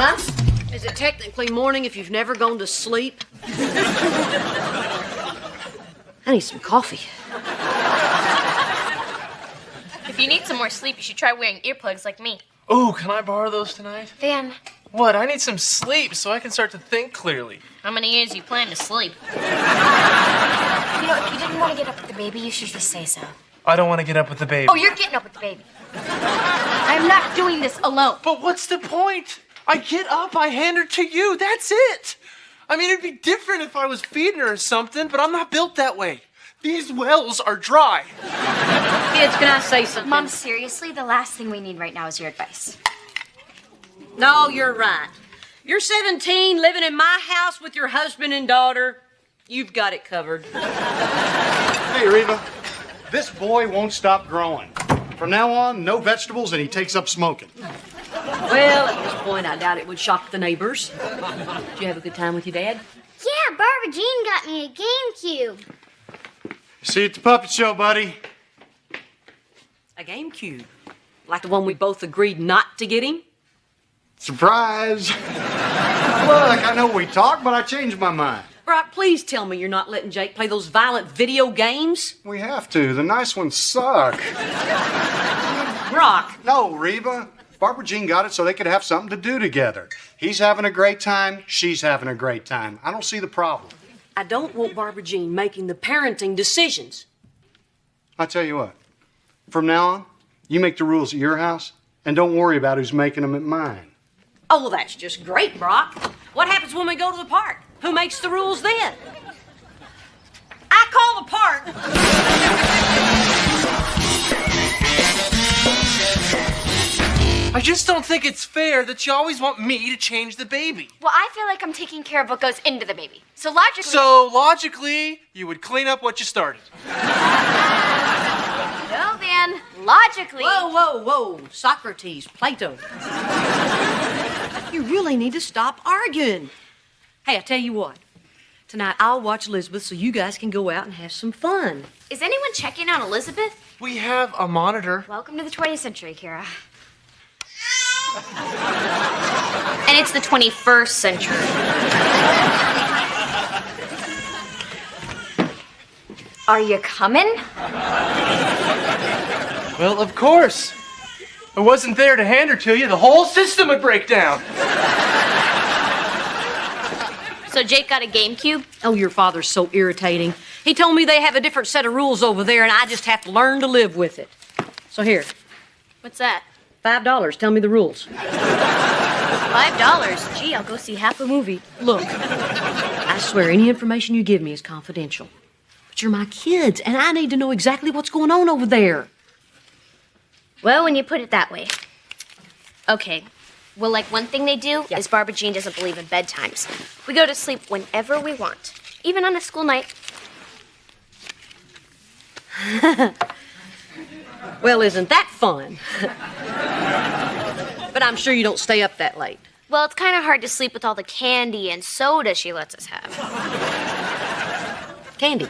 Mom. Is it technically morning if you've never gone to sleep? I need some coffee. If you need some more sleep, you should try wearing earplugs like me. Oh, can I borrow those tonight? Van, What? I need some sleep so I can start to think clearly. how many years you plan to sleep? You know, if you didn't want to get up with the baby, you should just say so. I don't want to get up with the baby. Oh, you're getting up with the baby. I'm not doing this alone. But what's the point? I get up, I hand her to you. That's it. I mean, it'd be different if I was feeding her or something, but I'm not built that way. These wells are dry. Kids, can I say something? Mom, seriously, the last thing we need right now is your advice. No, you're right. You're 17, living in my house with your husband and daughter. You've got it covered. Hey, Reba, this boy won't stop growing. From now on, no vegetables, and he takes up smoking. Well, at this point, I doubt it would shock the neighbors. Did you have a good time with your dad? Yeah, Barbara Jean got me a GameCube. See you at the puppet show, buddy. A GameCube. Like the one we both agreed not to get him? Surprise. Look, I know we talked, but I changed my mind. Brock, please tell me you're not letting Jake play those violent video games. We have to. The nice ones suck. Brock. No, Reba. Barbara Jean got it so they could have something to do together. He's having a great time. She's having a great time. I don't see the problem. I don't want Barbara Jean making the parenting decisions. I tell you what. From now on, you make the rules at your house, and don't worry about who's making them at mine. Oh, well, that's just great, Brock. What happens when we go to the park? Who makes the rules then? I call the park. I just don't think it's fair that you always want me to change the baby. Well, I feel like I'm taking care of what goes into the baby. So logically... So, logically, you would clean up what you started. Well, then, logically... Whoa, whoa, whoa. Socrates, Plato. You really need to stop arguing. Hey, I tell you what. Tonight, I'll watch Elizabeth so you guys can go out and have some fun. Is anyone checking on Elizabeth? We have a monitor. Welcome to the 20th century, Kira. And it's the 21st century. Are you coming? Well, of course. If I wasn't there to hand her to you, the whole system would break down. So Jake got a GameCube? Oh, your father's so irritating. He told me they have a different set of rules over there, and I just have to learn to live with it. So here, What's that? $5. Tell me the rules. $5? Gee, I'll go see half a movie. Look, I swear any information you give me is confidential. But you're my kids, and I need to know exactly what's going on over there. Well, when you put it that way. Okay. Well, like one thing they do is Barbara Jean doesn't believe in bedtimes. We go to sleep whenever we want, even on a school night. Well, isn't that fun? But I'm sure you don't stay up that late. Well, it's kind of hard to sleep with all the candy and soda she lets us have. Candy.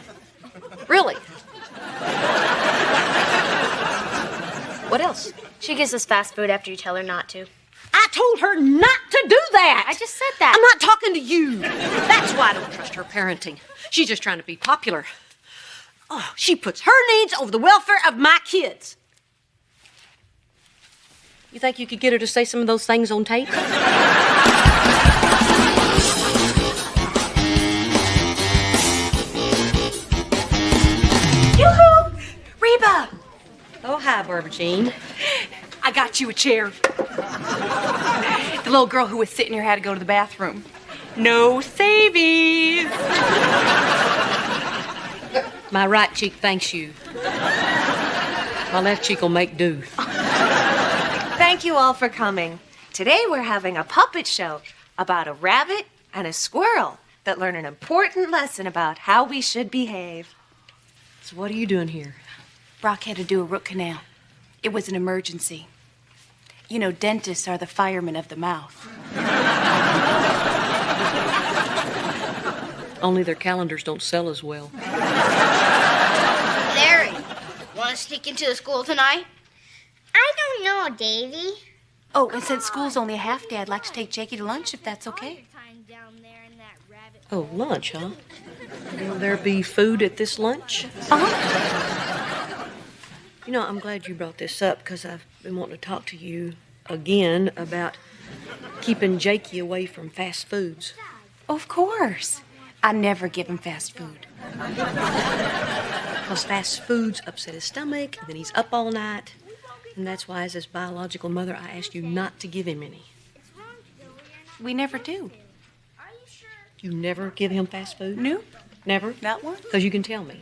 Really? What else? She gives us fast food after you tell her not to. I told her not to do that. I just said that. I'm not talking to you. That's why I don't trust her parenting. She's just trying to be popular. Oh, she puts her needs over the welfare of my kids. You think you could get her to say some of those things on tape? Yoo-hoo! Reba! Oh, hi, Barbara Jean. I got you a chair. The little girl who was sitting here had to go to the bathroom. No savies. My right cheek thanks you. My left cheek will make do. Thank you all for coming. Today we're having a puppet show about a rabbit and a squirrel that learn an important lesson about how we should behave. So what are you doing here? Brock had to do a root canal. It was an emergency. You know, dentists are the firemen of the mouth. Only their calendars don't sell as well. Larry, want to sneak into the school tonight? I don't know, Davy. Oh, and since school's only a half day, I'd like to take Jakey to lunch if that's okay. Oh, lunch, huh? Will there be food at this lunch? You know, I'm glad you brought this up because I've been wanting to talk to you again about keeping Jakey away from fast foods. Of course. I never give him fast food. Because fast foods upset his stomach, and then he's up all night. And that's why, as his biological mother, I asked you not to give him any. We never do. You never give him fast food? No, Never? not one. Because you can tell me.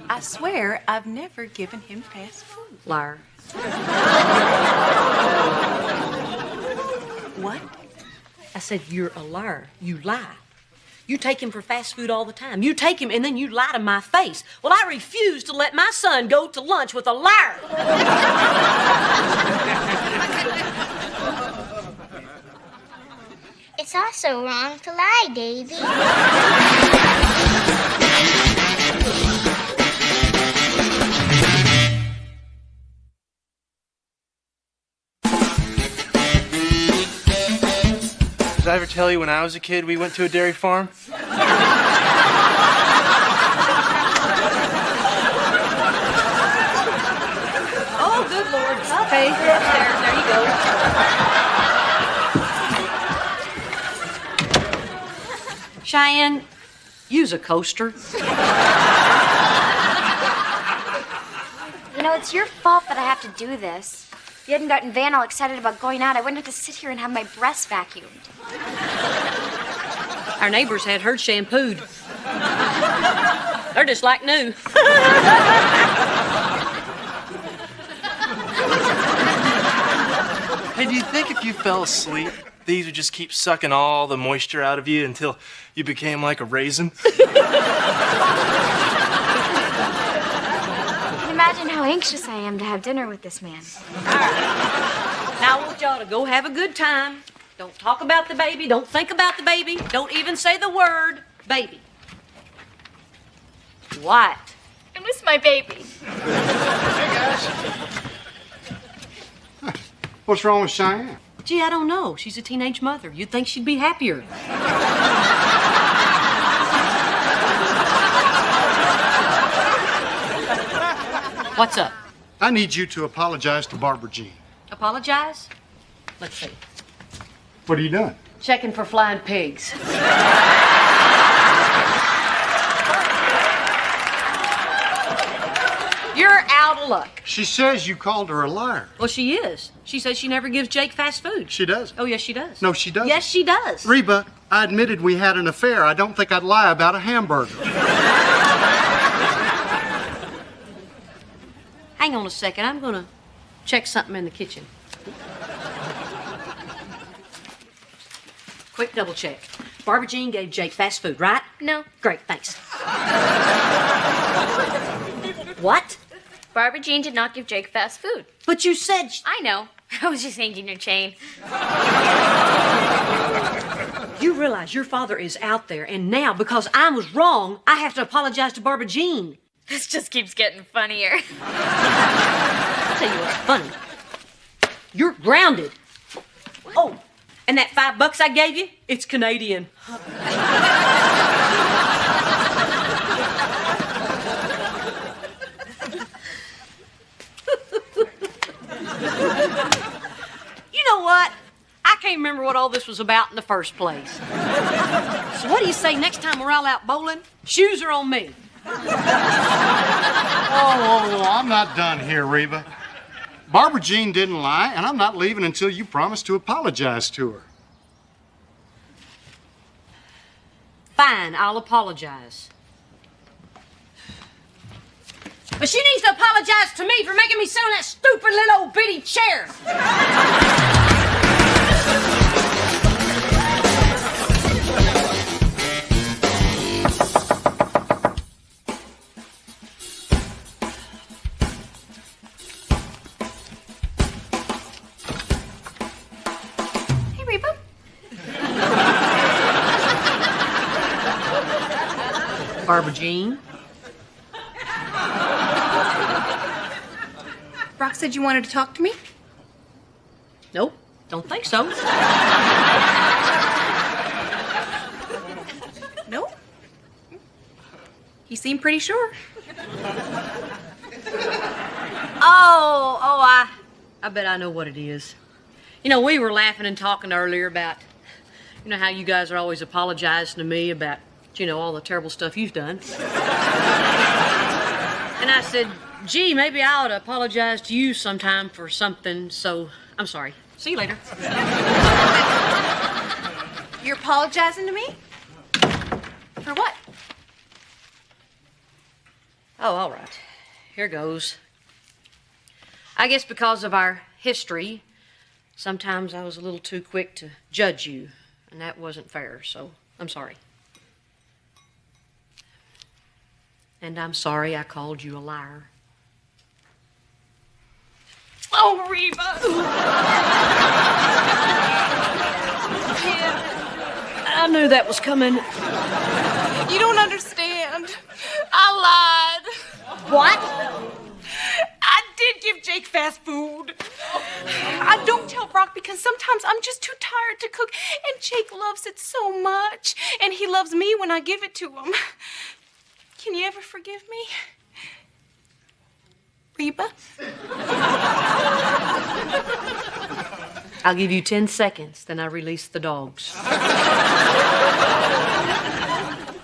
I swear I've never given him fast food. Liar. What? I said, you're a liar. You lie. You take him for fast food all the time. You take him and then you lie to my face. Well, I refuse to let my son go to lunch with a liar. It's also wrong to lie, Davy. Did I ever tell you when I was a kid we went to a dairy farm? Oh, good Lord. Okay, there you go. Cheyenne, use a coaster. You know, it's your fault that I have to do this. If you hadn't gotten Van all excited about going out, I wouldn't have to sit here and have my breasts vacuumed. Our neighbors had hers shampooed. They're just like new. Hey, do you think if you fell asleep, these would just keep sucking all the moisture out of you until you became like a raisin? Can you imagine how anxious I am to have dinner with this man? Now I want y'all to go have a good time. Don't talk about the baby. Don't think about the baby. Don't even say the word baby. What? I miss my baby. What's wrong with Cheyenne? Gee, I don't know. She's a teenage mother. You'd think she'd be happier. What's up? I need you to apologize to Barbara Jean. Apologize? Let's see. What are you doing? Checking for flying pigs. You're out of luck. She says you called her a liar. Well, she is. She says she never gives Jake fast food. She does. Oh, yes, she does. No, she doesn't. Yes, she does. Reba, I admitted we had an affair. I don't think I'd lie about a hamburger. Hang on a second. I'm going to check something in the kitchen. Quick double check. Barbara Jean gave Jake fast food, right? No. Great, thanks. What? Barbara Jean did not give Jake fast food. But you said... I know. I was just hanging your chain. You realize your father is out there, and now, because I was wrong, I have to apologize to Barbara Jean. This just keeps getting funnier. I'll tell you what's funny. You're grounded. Oh, and that $5 I gave you, it's Canadian. You know what? I can't remember what all this was about in the first place. So what do you say next time we're all out bowling? Shoes are on me. Oh, I'm not done here, Reba. Barbara Jean didn't lie, and I'm not leaving until you promise to apologize to her. Fine, I'll apologize. But she needs to apologize to me for making me sit on that stupid little old bitty chair. Hey, Reba. Barbara Jean. said you wanted to talk to me? Nope, don't think so. No? He seemed pretty sure. I bet I know what it is. You know, we were laughing and talking earlier about, you know, how you guys are always apologizing to me about, you know, all the terrible stuff you've done. And I said, gee, maybe I ought to apologize to you sometime for something, so I'm sorry. See you later. You're apologizing to me? For what? Oh, all right. Here goes. I guess because of our history, sometimes I was a little too quick to judge you, and that wasn't fair, so I'm sorry. And I'm sorry I called you a liar. Oh, Reba! I knew that was coming. You don't understand. I lied. What? I did give Jake fast food. I don't tell Brock because sometimes I'm just too tired to cook, and Jake loves it so much, and he loves me when I give it to him. Can you ever forgive me? Reba? I'll give you 10 seconds, then I release the dogs.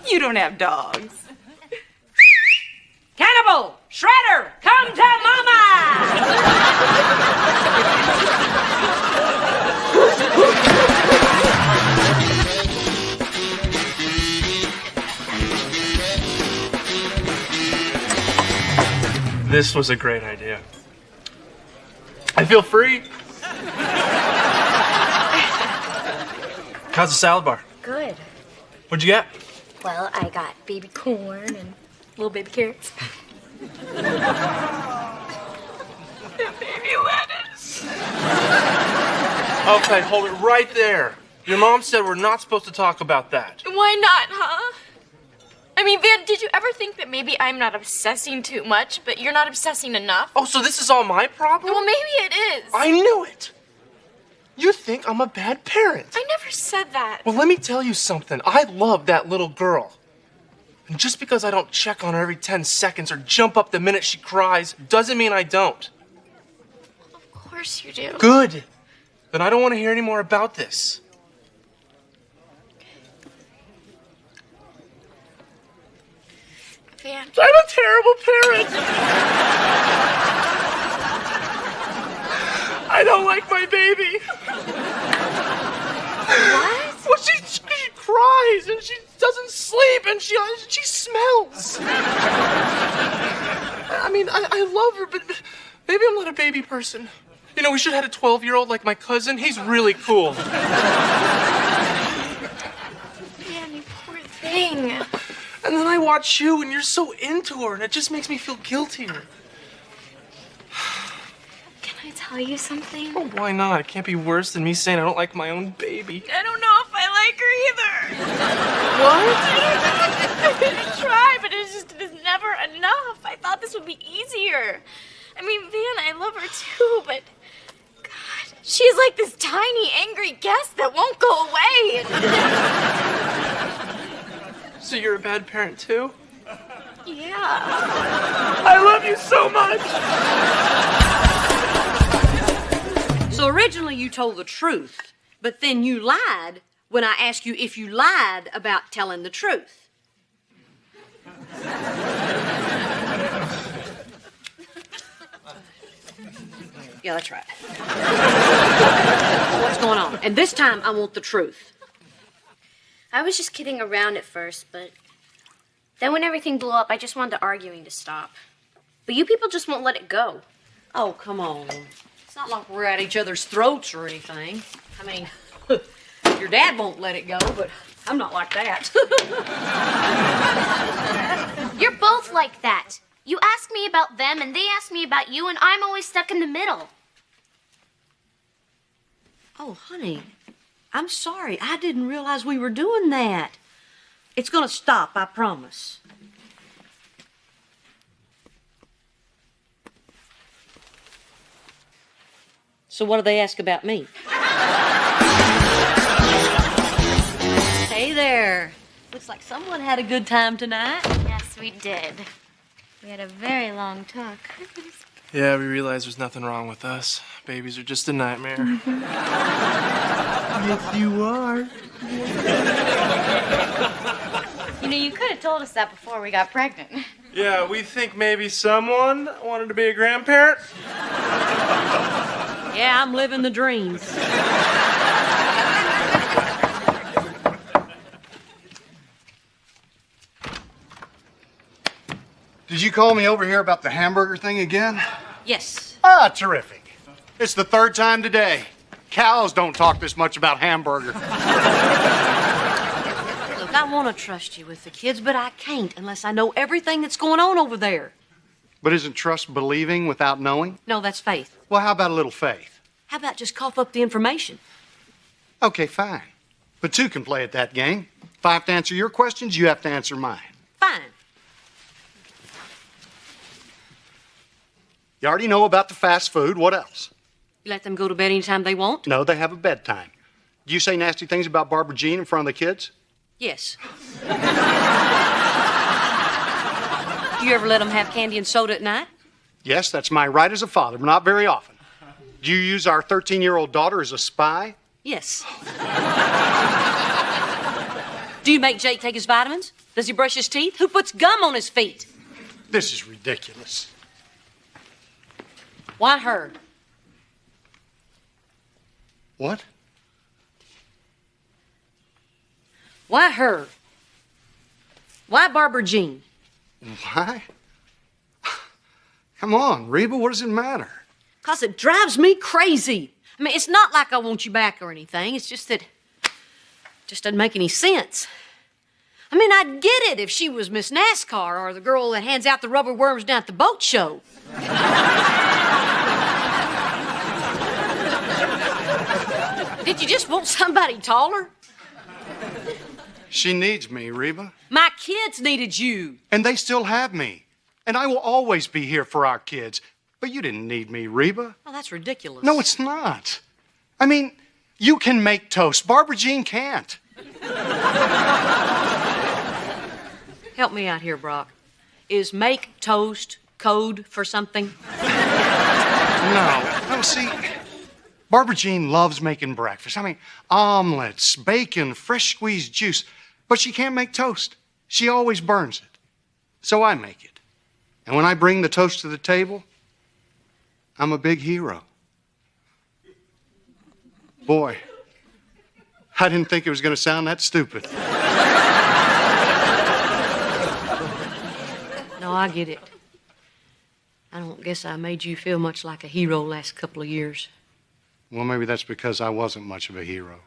You don't have dogs. Cannibal! Shredder! Come to Mama! This was a great idea. I feel free. How's the salad bar? Good. What'd you get? Well, I got baby corn and little baby carrots. Baby lettuce. Okay, hold it right there. Your mom said we're not supposed to talk about that. Why not, huh? I mean, Van, did you ever think that maybe I'm not obsessing too much, but you're not obsessing enough? Oh, so this is all my problem? Well, maybe it is. I knew it. You think I'm a bad parent. I never said that. Well, let me tell you something. I love that little girl. And just because I don't check on her every 10 seconds or jump up the minute she cries doesn't mean I don't. Of course you do. Good. Then I don't want to hear any more about this. Van. I'm a terrible parent. I don't like my baby. What? Well, she cries and she doesn't sleep and she smells. I mean, I love her, but maybe I'm not a baby person. You know, we should have had a 12-year-old like my cousin. He's really cool. Van, you poor thing. And then I watch you and you're so into her and it just makes me feel guiltier. Can I tell you something? Oh, why not? It can't be worse than me saying I don't like my own baby. I don't know if I like her either. What? I'm gonna try, but it's never enough. I thought this would be easier. I mean, Van, I love her too, but God, she's like this tiny, angry guest that won't go away. So you're a bad parent too? Yeah. I love you so much. So originally you told the truth, but then you lied when I asked you if you lied about telling the truth. Yeah, that's right. What's going on? And this time I want the truth. I was just kidding around at first, but then when everything blew up, I just wanted the arguing to stop. But you people just won't let it go. Oh, come on. It's not like we're at each other's throats or anything. I mean, your dad won't let it go, but I'm not like that. You're both like that. You ask me about them, and they ask me about you, and I'm always stuck in the middle. Oh, honey, I'm sorry. I didn't realize we were doing that. It's gonna stop, I promise. So what do they ask about me? Hey there. Looks like someone had a good time tonight. Yes, we did. We had a very long talk. Yeah, we realize there's nothing wrong with us. Babies are just a nightmare. Yes, you are. You know, you could have told us that before we got pregnant. Yeah, we think maybe someone wanted to be a grandparent. Yeah, I'm living the dream. Did you call me over here about the hamburger thing again? Yes. Ah, terrific. It's the third time today. Cows don't talk this much about hamburger. Look, I want to trust you with the kids, but I can't unless I know everything that's going on over there. But isn't trust believing without knowing? No, that's faith. Well, how about a little faith? How about just cough up the information? Okay, fine. But two can play at that game. If I have to answer your questions, you have to answer mine. Fine. You already know about the fast food. What else? You let them go to bed anytime they want? No, they have a bedtime. Do you say nasty things about Barbara Jean in front of the kids? Yes. Do you ever let them have candy and soda at night? Yes, that's my right as a father, but not very often. Do you use our 13-year-old daughter as a spy? Yes. Do you make Jake take his vitamins? Does he brush his teeth? Who puts gum on his feet? This is ridiculous. Why her? What? Why her? Why Barbara Jean? Why? Come on, Reba, what does it matter? 'Cause it drives me crazy. I mean, it's not like I want you back or anything. It's just that it just doesn't make any sense. I mean, I'd get it if she was Miss NASCAR or the girl that hands out the rubber worms down at the boat show. Did you just want somebody taller? She needs me, Reba. My kids needed you. And they still have me. And I will always be here for our kids. But you didn't need me, Reba. Oh, that's ridiculous. No, it's not. I mean, you can make toast. Barbara Jean can't. Help me out here, Brock. Is make toast code for something? No, see, Barbara Jean loves making breakfast. I mean, omelets, bacon, fresh squeezed juice. But she can't make toast. She always burns it. So I make it. And when I bring the toast to the table, I'm a big hero. Boy, I didn't think it was going to sound that stupid. No, I get it. I don't guess I made you feel much like a hero last couple of years. Well, maybe that's because I wasn't much of a hero.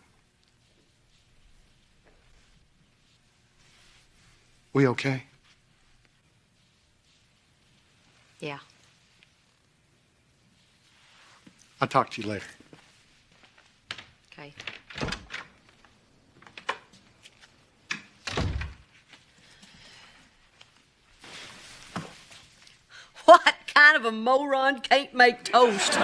We okay? Yeah. I'll talk to you later. Okay. What kind of a moron can't make toast?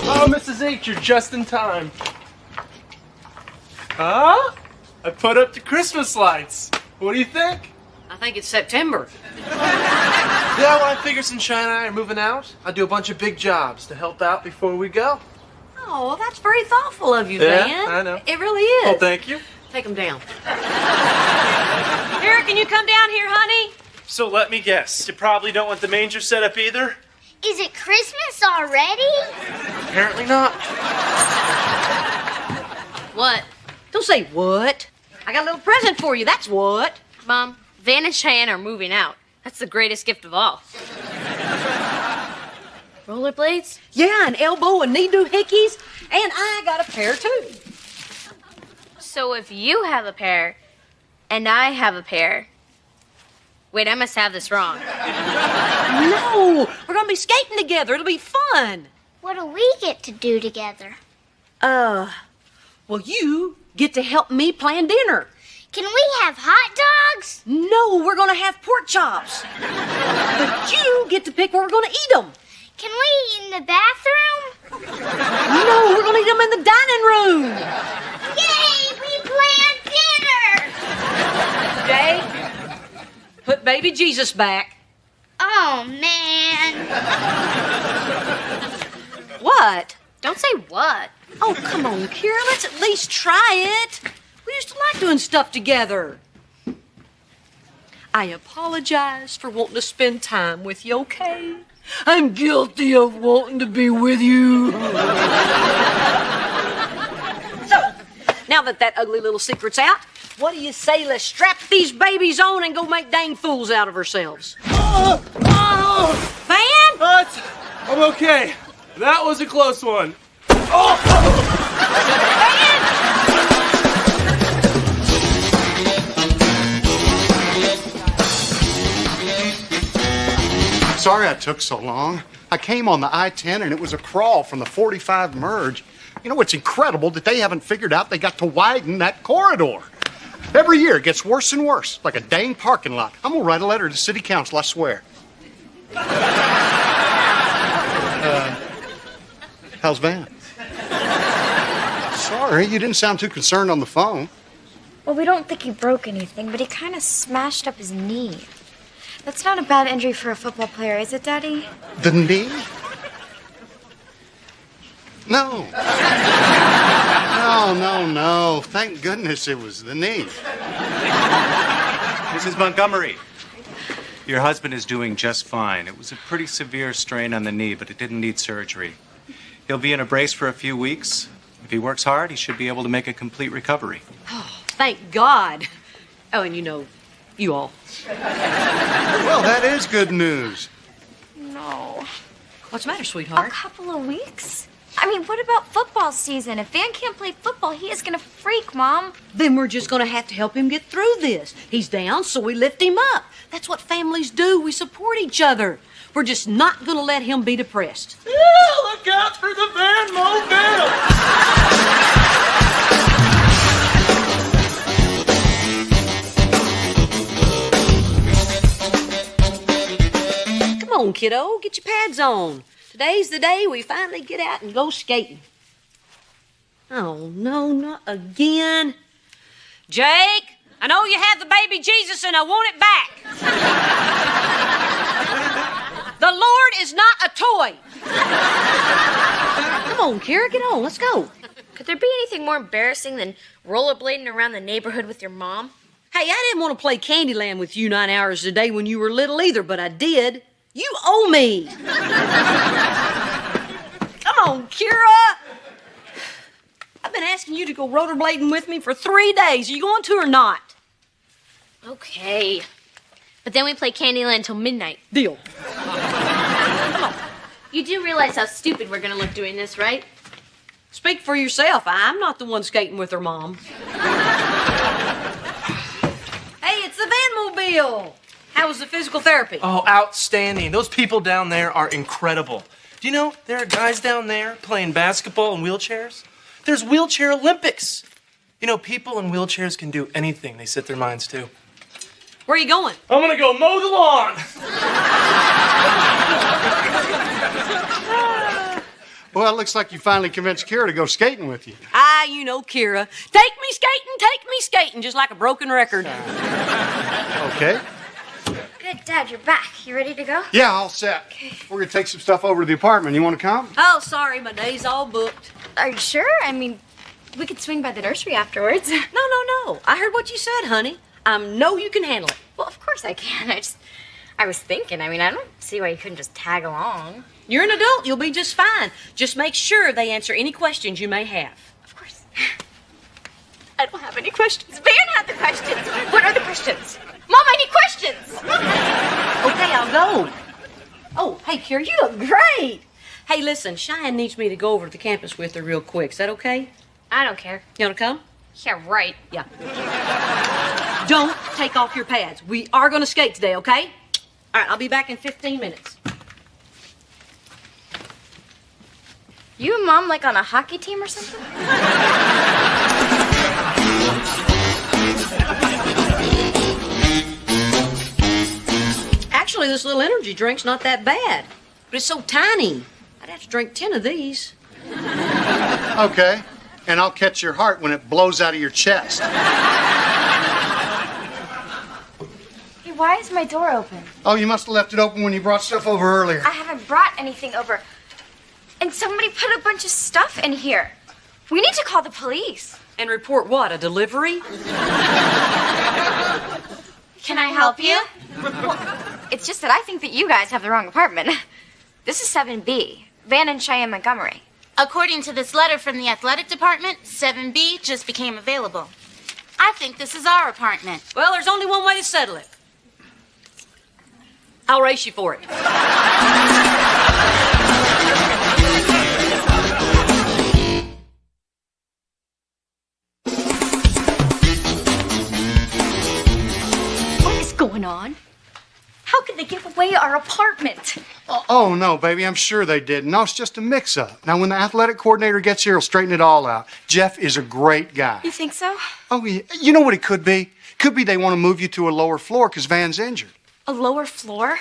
Oh, Mrs. H, you're just in time. Huh? I put up the Christmas lights. What do you think? I think it's September. Yeah, well, I figure since Shine and I are moving out, I'll do a bunch of big jobs to help out before we go. Oh, well, that's very thoughtful of you, Yeah, Van. I know. It really is. Oh, thank you. Take them down. Here, can you come down here, honey? So let me guess, you probably don't want the manger set up either? Is it Christmas already? Apparently not. What? Don't say what. I got a little present for you, that's what. Mom, Van and Cheyenne are moving out. That's the greatest gift of all. Rollerblades? Yeah, an elbow and knee doohickeys, and I got a pair too. So if you have a pair, and I have a pair... Wait, I must have this wrong. No, we're gonna be skating together. It'll be fun. What do we get to do together? Well, you get to help me plan dinner. Can we have hot dogs? No, we're gonna have pork chops. But you get to pick where we're gonna eat them. Can we eat in the bathroom? No, we're gonna eat them in the dining room. Yay! We planned dinner! Jay, put baby Jesus back. Oh, man. What? Don't say what. Oh, come on, Kira. Let's at least try it. We used to like doing stuff together. I apologize for wanting to spend time with you, okay? I'm guilty of wanting to be with you. So, now that ugly little secret's out, what do you say let's strap these babies on and go make dang fools out of ourselves? Van? I'm okay. That was a close one. Sorry I took so long. I came on the I-10 and it was a crawl from the 45 merge. You know, it's incredible that they haven't figured out they got to widen that corridor. Every year it gets worse and worse, like a dang parking lot. I'm gonna write a letter to city council, I swear. How's Van? Sorry, you didn't sound too concerned on the phone. Well, we don't think he broke anything, but he kind of smashed up his knee. That's not a bad injury for a football player, is it, Daddy? The knee? No. No. Thank goodness it was the knee. Mrs. Montgomery, your husband is doing just fine. It was a pretty severe strain on the knee, but it didn't need surgery. He'll be in a brace for a few weeks. If he works hard, he should be able to make a complete recovery. Oh, thank God. Oh, and you all. Well, that is good news. No. What's the matter, sweetheart? A couple of weeks? I mean, what about football season? If Van can't play football, he is gonna freak, Mom. Then we're just gonna have to help him get through this. He's down, so we lift him up. That's what families do. We support each other. We're just not gonna let him be depressed. Yeah, look out for the Van Mobile! Come on, kiddo, get your pads on. Today's the day we finally get out and go skating. Oh, no, not again. Jake, I know you have the baby Jesus and I want it back. The Lord is not a toy. Come on, Kira, get on, let's go. Could there be anything more embarrassing than rollerblading around the neighborhood with your mom? Hey, I didn't want to play Candyland with you 9 hours a day when you were little either, but I did. You owe me. Come on, Kira. I've been asking you to go rollerblading with me for 3 days. Are you going to or not? Okay. But then we play Candyland till midnight. Deal. You do realize how stupid we're gonna look doing this, right? Speak for yourself. I'm not the one skating with her mom. Hey, it's the Van Mobile. How was the physical therapy? Oh, outstanding. Those people down there are incredible. Do you know there are guys down there playing basketball in wheelchairs? There's wheelchair Olympics. You know, people in wheelchairs can do anything they set their minds to. Where are you going? I'm gonna go mow the lawn. Well, it looks like you finally convinced Kira to go skating with you. You know, Kira. Take me skating, just like a broken record. Okay. Good, Dad, you're back. You ready to go? Yeah, all set. We're gonna take some stuff over to the apartment. You want to come? Oh, sorry, my day's all booked. Are you sure? I mean, we could swing by the nursery afterwards. No. I heard what you said, honey. I know you can handle it. Well, of course I can. I was thinking, I don't see why you couldn't just tag along. You're an adult. You'll be just fine. Just make sure they answer any questions you may have. Of course. I don't have any questions. Van had the questions. What are the questions? Mom, I need questions. Okay, I'll go. Oh, hey, Kira, you look great. Hey, listen, Cheyenne needs me to go over to the campus with her real quick. Is that okay? I don't care. You want to come? Yeah, right. Yeah. Don't take off your pads. We are going to skate today, okay? All right, I'll be back in 15 minutes. You and Mom like on a hockey team or something? Actually, this little energy drink's not that bad. But it's so tiny. I'd have to drink 10 of these. Okay. And I'll catch your heart when it blows out of your chest. Hey, why is my door open? Oh, you must have left it open when you brought stuff over earlier. I haven't brought anything over. And somebody put a bunch of stuff in here. We need to call the police. And report what? A delivery? Can I help you? Well, it's just that I think that you guys have the wrong apartment. This is 7B, Van and Cheyenne Montgomery. According to this letter from the athletic department, 7B just became available. I think this is our apartment. Well, there's only one way to settle it. I'll race you for it. What is going on? How could they give away our apartment? Oh, no, baby, I'm sure they didn't. No, it's just a mix-up. Now, when the athletic coordinator gets here, he'll straighten it all out. Jeff is a great guy. You think so? Oh, yeah. You know what it could be? Could be they want to move you to a lower floor because Van's injured. A lower floor?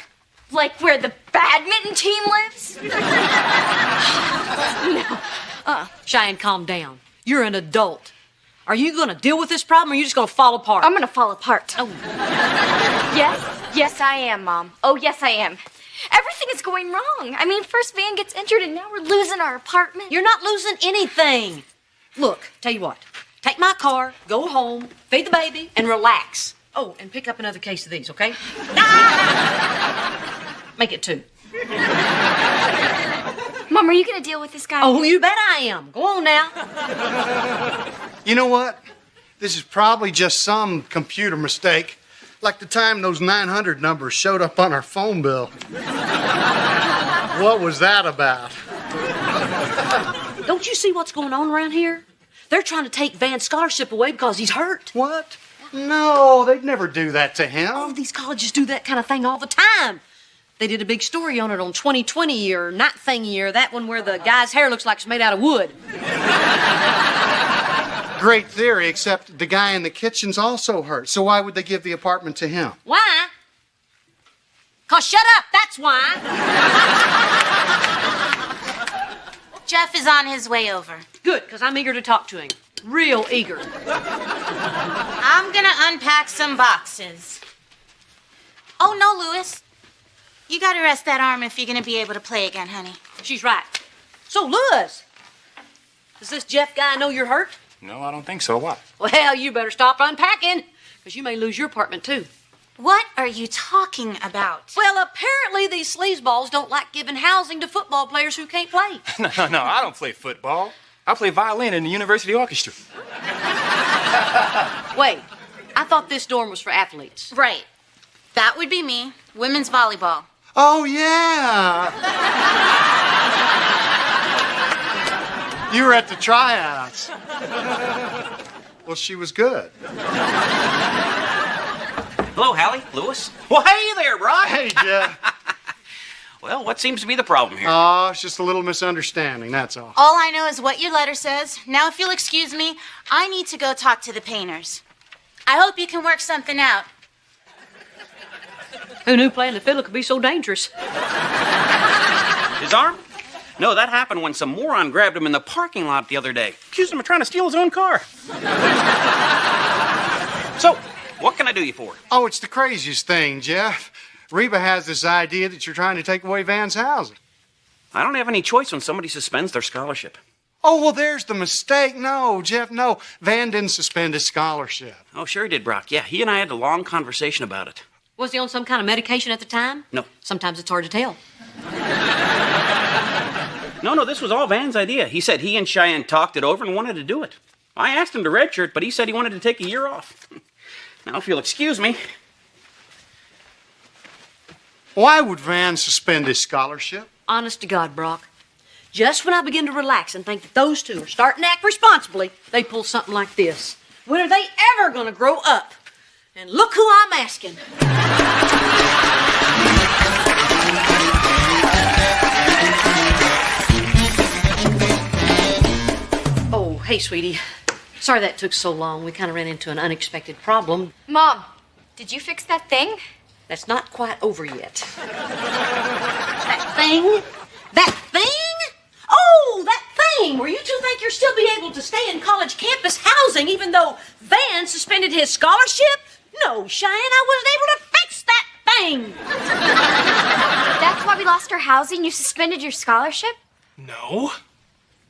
Like where the badminton team lives? No. Cheyenne, calm down. You're an adult. Are you going to deal with this problem, or are you just going to fall apart? I'm going to fall apart. Oh. Yes, I am, Mom. Oh, yes, I am. Everything is going wrong. I mean, first Van gets injured, and now we're losing our apartment. You're not losing anything. Look, tell you what. Take my car, go home, feed the baby, and relax. Oh, and pick up another case of these, okay? Make it 2. Mom, are you going to deal with this guy? Oh, you bet I am. Go on now. You know what? This is probably just some computer mistake. Like the time those 900 numbers showed up on our phone bill. What was that about? Don't you see what's going on around here? They're trying to take Van's scholarship away because he's hurt. What? No, they'd never do that to him. Oh, these colleges do that kind of thing all the time. They did a big story on it on 2020 or Not Thing Year, that one where the guy's hair looks like it's made out of wood. Great theory, except the guy in the kitchen's also hurt. So why would they give the apartment to him? Why? 'Cause shut up, that's why. Jeff is on his way over. Good, because I'm eager to talk to him. Real eager. I'm gonna unpack some boxes. Oh, no, Louis. You gotta rest that arm if you're gonna be able to play again, honey. She's right. So, Louis, does this Jeff guy know you're hurt? No, I don't think so. Why? Well, you better stop unpacking, because you may lose your apartment, too. What are you talking about? Well, apparently these sleazeballs don't like giving housing to football players who can't play. No, I don't play football. I play violin in the university orchestra. Wait, I thought this dorm was for athletes. Right. That would be me. Women's volleyball. Oh, yeah. You were at the tryouts. Well, she was good. Hello, Hallie, Louis. Well, hey there, Brock. Hey, Jeff. Well, what seems to be the problem here? Oh, it's just a little misunderstanding, that's all. All I know is what your letter says. Now, if you'll excuse me, I need to go talk to the painters. I hope you can work something out. Who knew playing the fiddle could be so dangerous? His arm? No, that happened when some moron grabbed him in the parking lot the other day. Accused him of trying to steal his own car. So, what can I do you for? Oh, it's the craziest thing, Jeff. Reba has this idea that you're trying to take away Van's housing. I don't have any choice when somebody suspends their scholarship. Oh, well, there's the mistake. No, Jeff, no. Van didn't suspend his scholarship. Oh, sure he did, Brock. Yeah, he and I had a long conversation about it. Was he on some kind of medication at the time? No. Sometimes it's hard to tell. No, this was all Van's idea. He said he and Cheyenne talked it over and wanted to do it. I asked him to redshirt, but he said he wanted to take a year off. Now, if you'll excuse me. Why would Van suspend his scholarship? Honest to God, Brock. Just when I begin to relax and think that those two are starting to act responsibly, they pull something like this. When are they ever going to grow up? And look who I'm asking. Oh, hey, sweetie. Sorry that took so long. We kind of ran into an unexpected problem. Mom, did you fix that thing? that's not quite over yet. That thing? That thing? Oh, that thing where you two think you'll still be able to stay in college campus housing even though Van suspended his scholarship? No, Cheyenne, I wasn't able to fix that thing. That's why we lost our housing? You suspended your scholarship? No.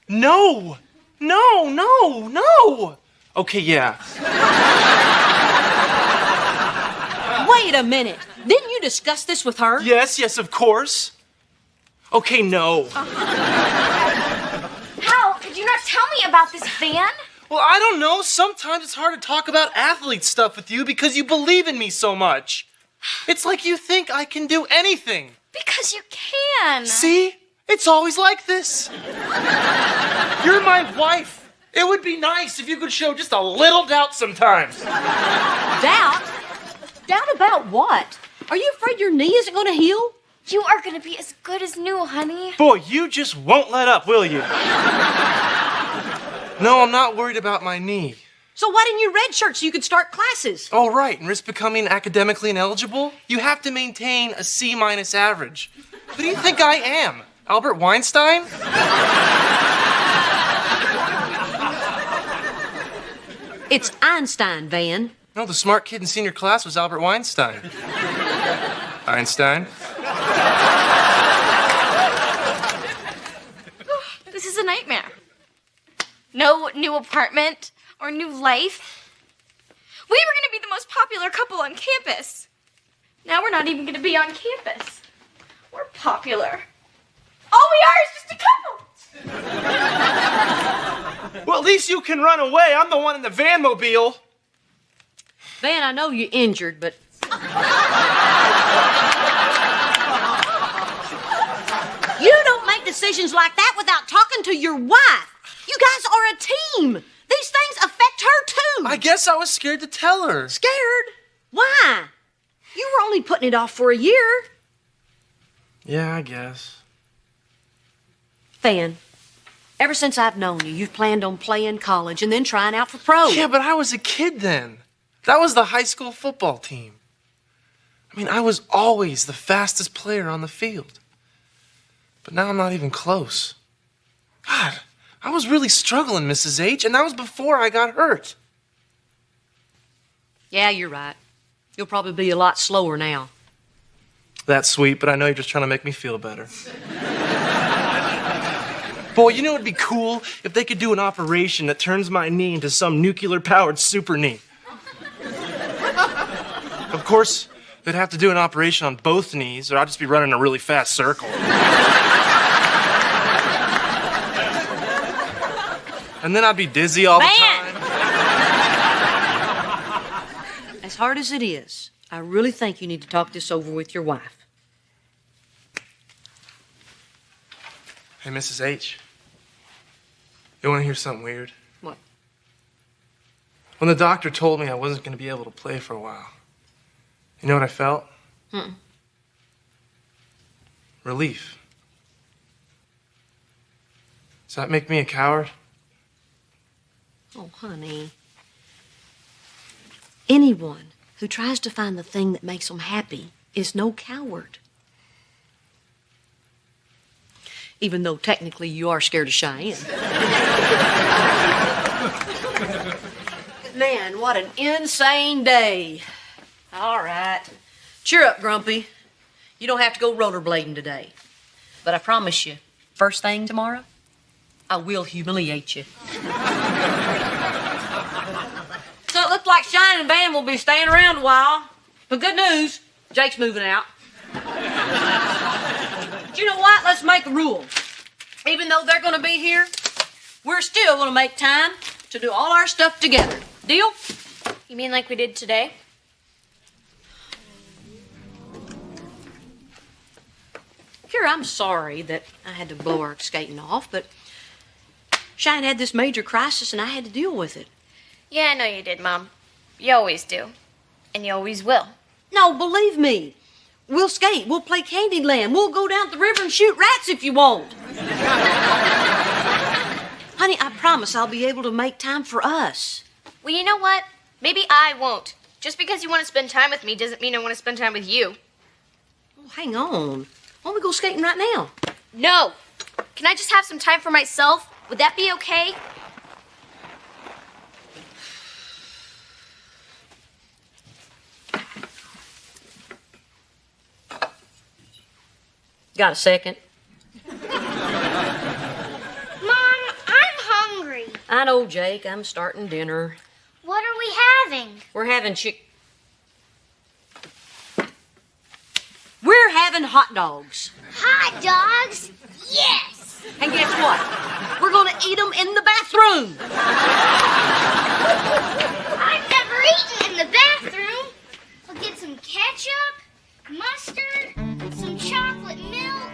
No. No, no, no. Okay, yeah. Wait a minute. Didn't you discuss this with her? Yes, yes, of course. Okay, no. How? Could you not tell me about this Van? Well, I don't know. Sometimes it's hard to talk about athlete stuff with you because you believe in me so much. It's like you think I can do anything. Because you can. See? It's always like this. You're my wife. It would be nice if you could show just a little doubt sometimes. Doubt? Doubt about what? Are you afraid your knee isn't going to heal? You are going to be as good as new, honey. Boy, you just won't let up, will you? No, I'm not worried about my knee. So why didn't you redshirt so you could start classes? Oh, right, and risk becoming academically ineligible? You have to maintain a C- average. Who do you think I am? Albert Weinstein? It's Einstein, Van. No, the smart kid in senior class was Albert Weinstein. Einstein? This is a nightmare. No new apartment or new life. We were going to be the most popular couple on campus. Now we're not even going to be on campus. We're popular. All we are is just a couple. Well, at least you can run away. I'm the one in the van-mobile. Van, I know you're injured, but... You don't make decisions like that without talking to your wife. You guys are a team. These things affect her, too. I guess I was scared to tell her. Scared? Why? You were only putting it off for a year. Yeah, I guess. Van, ever since I've known you, you've planned on playing college and then trying out for pro. Yeah, but I was a kid then. That was the high school football team. I mean, I was always the fastest player on the field. But now I'm not even close. God, I was really struggling, Mrs. H, and that was before I got hurt. Yeah, you're right. You'll probably be a lot slower now. That's sweet, but I know you're just trying to make me feel better. Boy, you know it'd be cool if they could do an operation that turns my knee into some nuclear-powered super knee. Of course, they'd have to do an operation on both knees, or I'd just be running a really fast circle. And then I'd be dizzy all the time. As hard as it is, I really think you need to talk this over with your wife. Hey, Mrs. H. You want to hear something weird? What? When the doctor told me I wasn't going to be able to play for a while, you know what I felt? Relief. Does that make me a coward? Oh, honey. Anyone who tries to find the thing that makes them happy is no coward. Even though technically you are scared of Cheyenne. Man, what an insane day. All right. Cheer up, Grumpy. You don't have to go rollerblading today. But I promise you, first thing tomorrow, I will humiliate you. So it looks like Cheyenne and Van will be staying around a while. But good news, Jake's moving out. But you know what? Let's make a rule. Even though they're going to be here, we're still going to make time to do all our stuff together. Deal? You mean like we did today? Here, I'm sorry that I had to blow our skating off, but Cheyenne had this major crisis and I had to deal with it. Yeah, I know you did, Mom. You always do. And you always will. No, believe me. We'll skate. We'll play Candyland. We'll go down the river and shoot rats if you want. Honey, I promise I'll be able to make time for us. Well, you know what? Maybe I won't. Just because you want to spend time with me doesn't mean I want to spend time with you. Oh, hang on. Why don't we go skating right now? No. Can I just have some time for myself? Would that be okay? Got a second? Mom, I'm hungry. I know, Jake. I'm starting dinner. What are we having? We're having We're having hot dogs. Hot dogs? Yes! And guess what? We're gonna eat them in the bathroom. I've never eaten in the bathroom. We'll get some ketchup, mustard, some chocolate milk,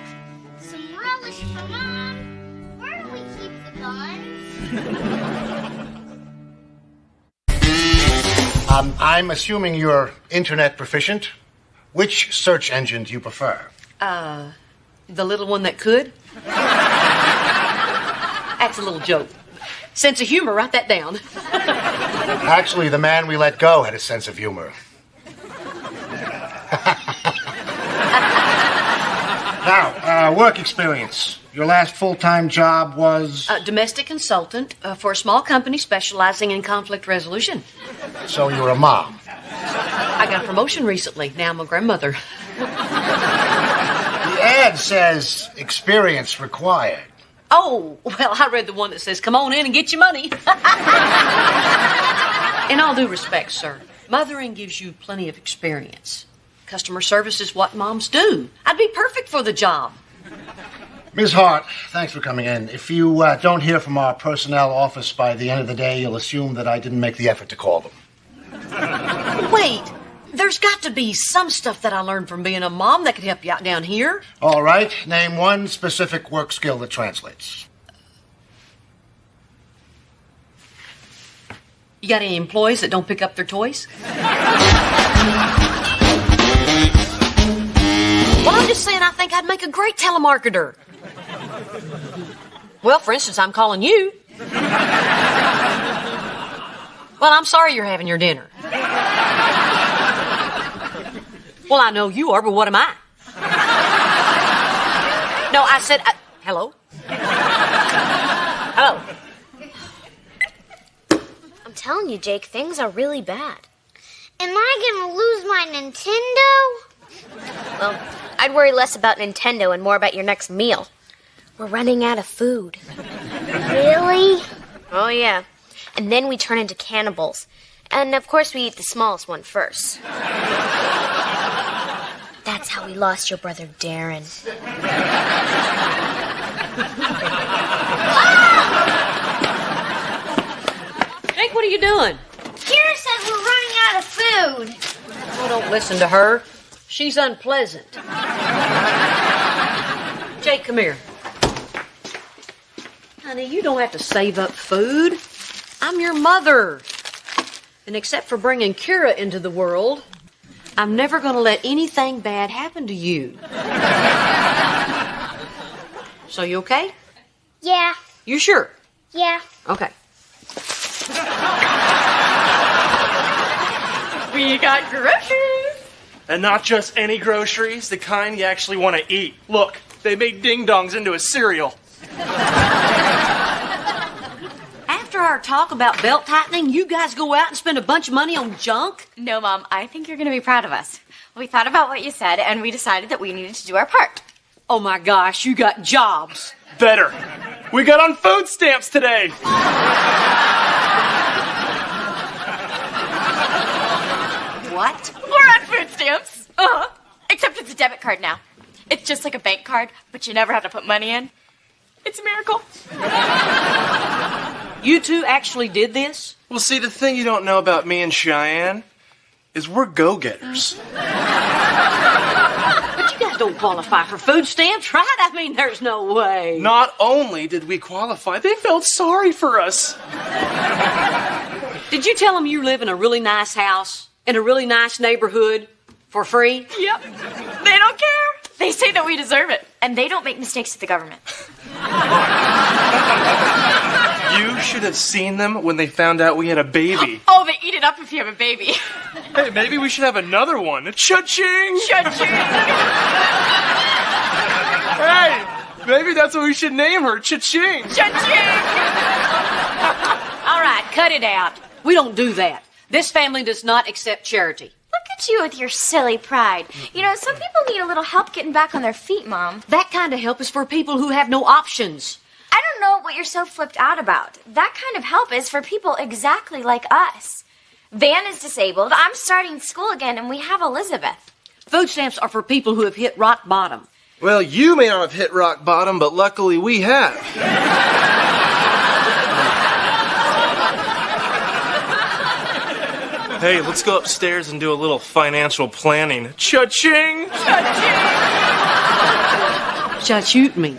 some relish for Mom. Where do we keep the buns? I'm assuming you're internet proficient. Which search engine do you prefer? The little one that could? That's a little joke. Sense of humor, write that down. Actually, the man we let go had a sense of humor. Now, work experience. Your last full-time job was? Domestic consultant for a small company specializing in conflict resolution. So you were a mom. I got a promotion recently. Now I'm a grandmother. The ad says experience required. Oh, well, I read the one that says, come on in and get your money. In all due respect, sir, mothering gives you plenty of experience. Customer service is what moms do. I'd be perfect for the job. Ms. Hart, thanks for coming in. If you don't hear from our personnel office by the end of the day, you'll assume that I didn't make the effort to call them. Wait, there's got to be some stuff that I learned from being a mom that could help you out down here. All right, name one specific work skill that translates. You got any employees that don't pick up their toys? Well, I'm just saying I think I'd make a great telemarketer. Well, for instance, I'm calling you. Well, I'm sorry you're having your dinner. Well, I know you are, but what am I? No, I said, hello? Hello? I'm telling you, Jake, things are really bad. Am I gonna lose my Nintendo? Well, I'd worry less about Nintendo and more about your next meal. We're running out of food. Really? Oh, yeah. And then we turn into cannibals. And, of course, we eat the smallest one first. That's how we lost your brother, Darren. Jake, what are you doing? Kira says we're running out of food. Oh, don't listen to her. She's unpleasant. Jake, come here. Honey, you don't have to save up food. I'm your mother. And except for bringing Kira into the world, I'm never going to let anything bad happen to you. So you okay? Yeah. You sure? Yeah. Okay. We got groceries. And not just any groceries, the kind you actually want to eat. Look, they made ding-dongs into a cereal. After our talk about belt tightening, you guys go out and spend a bunch of money on junk? No, Mom, I think you're going to be proud of us. We thought about what you said, and we decided that we needed to do our part. Oh my gosh, you got jobs. Better. We got on food stamps today. What? We're on food stamps. Uh-huh. Except it's a debit card now. It's just like a bank card, but you never have to put money in. It's a miracle. You two actually did this? Well, see, the thing you don't know about me and Cheyenne is we're go-getters. But you guys don't qualify for food stamps, right? I mean, there's no way. Not only did we qualify, they felt sorry for us. Did you tell them you live in a really nice house, in a really nice neighborhood, for free? Yep. They don't care. They say that we deserve it. And they don't make mistakes at the government. You should have seen them when they found out we had a baby. Oh, they eat it up if you have a baby. Hey, maybe we should have another one. Cha-ching! Cha-ching! Hey, maybe that's what we should name her. Cha-ching! Cha-ching! All right, cut it out. We don't do that. This family does not accept charity. Look at you with your silly pride. You know, some people need a little help getting back on their feet, Mom. That kind of help is for people who have no options. I don't know what you're so flipped out about. That kind of help is for people exactly like us. Van is disabled, I'm starting school again, and we have Elizabeth. Food stamps are for people who have hit rock bottom. Well, you may not have hit rock bottom, but luckily we have. Hey, let's go upstairs and do a little financial planning. Cha-ching! Cha-shoot me.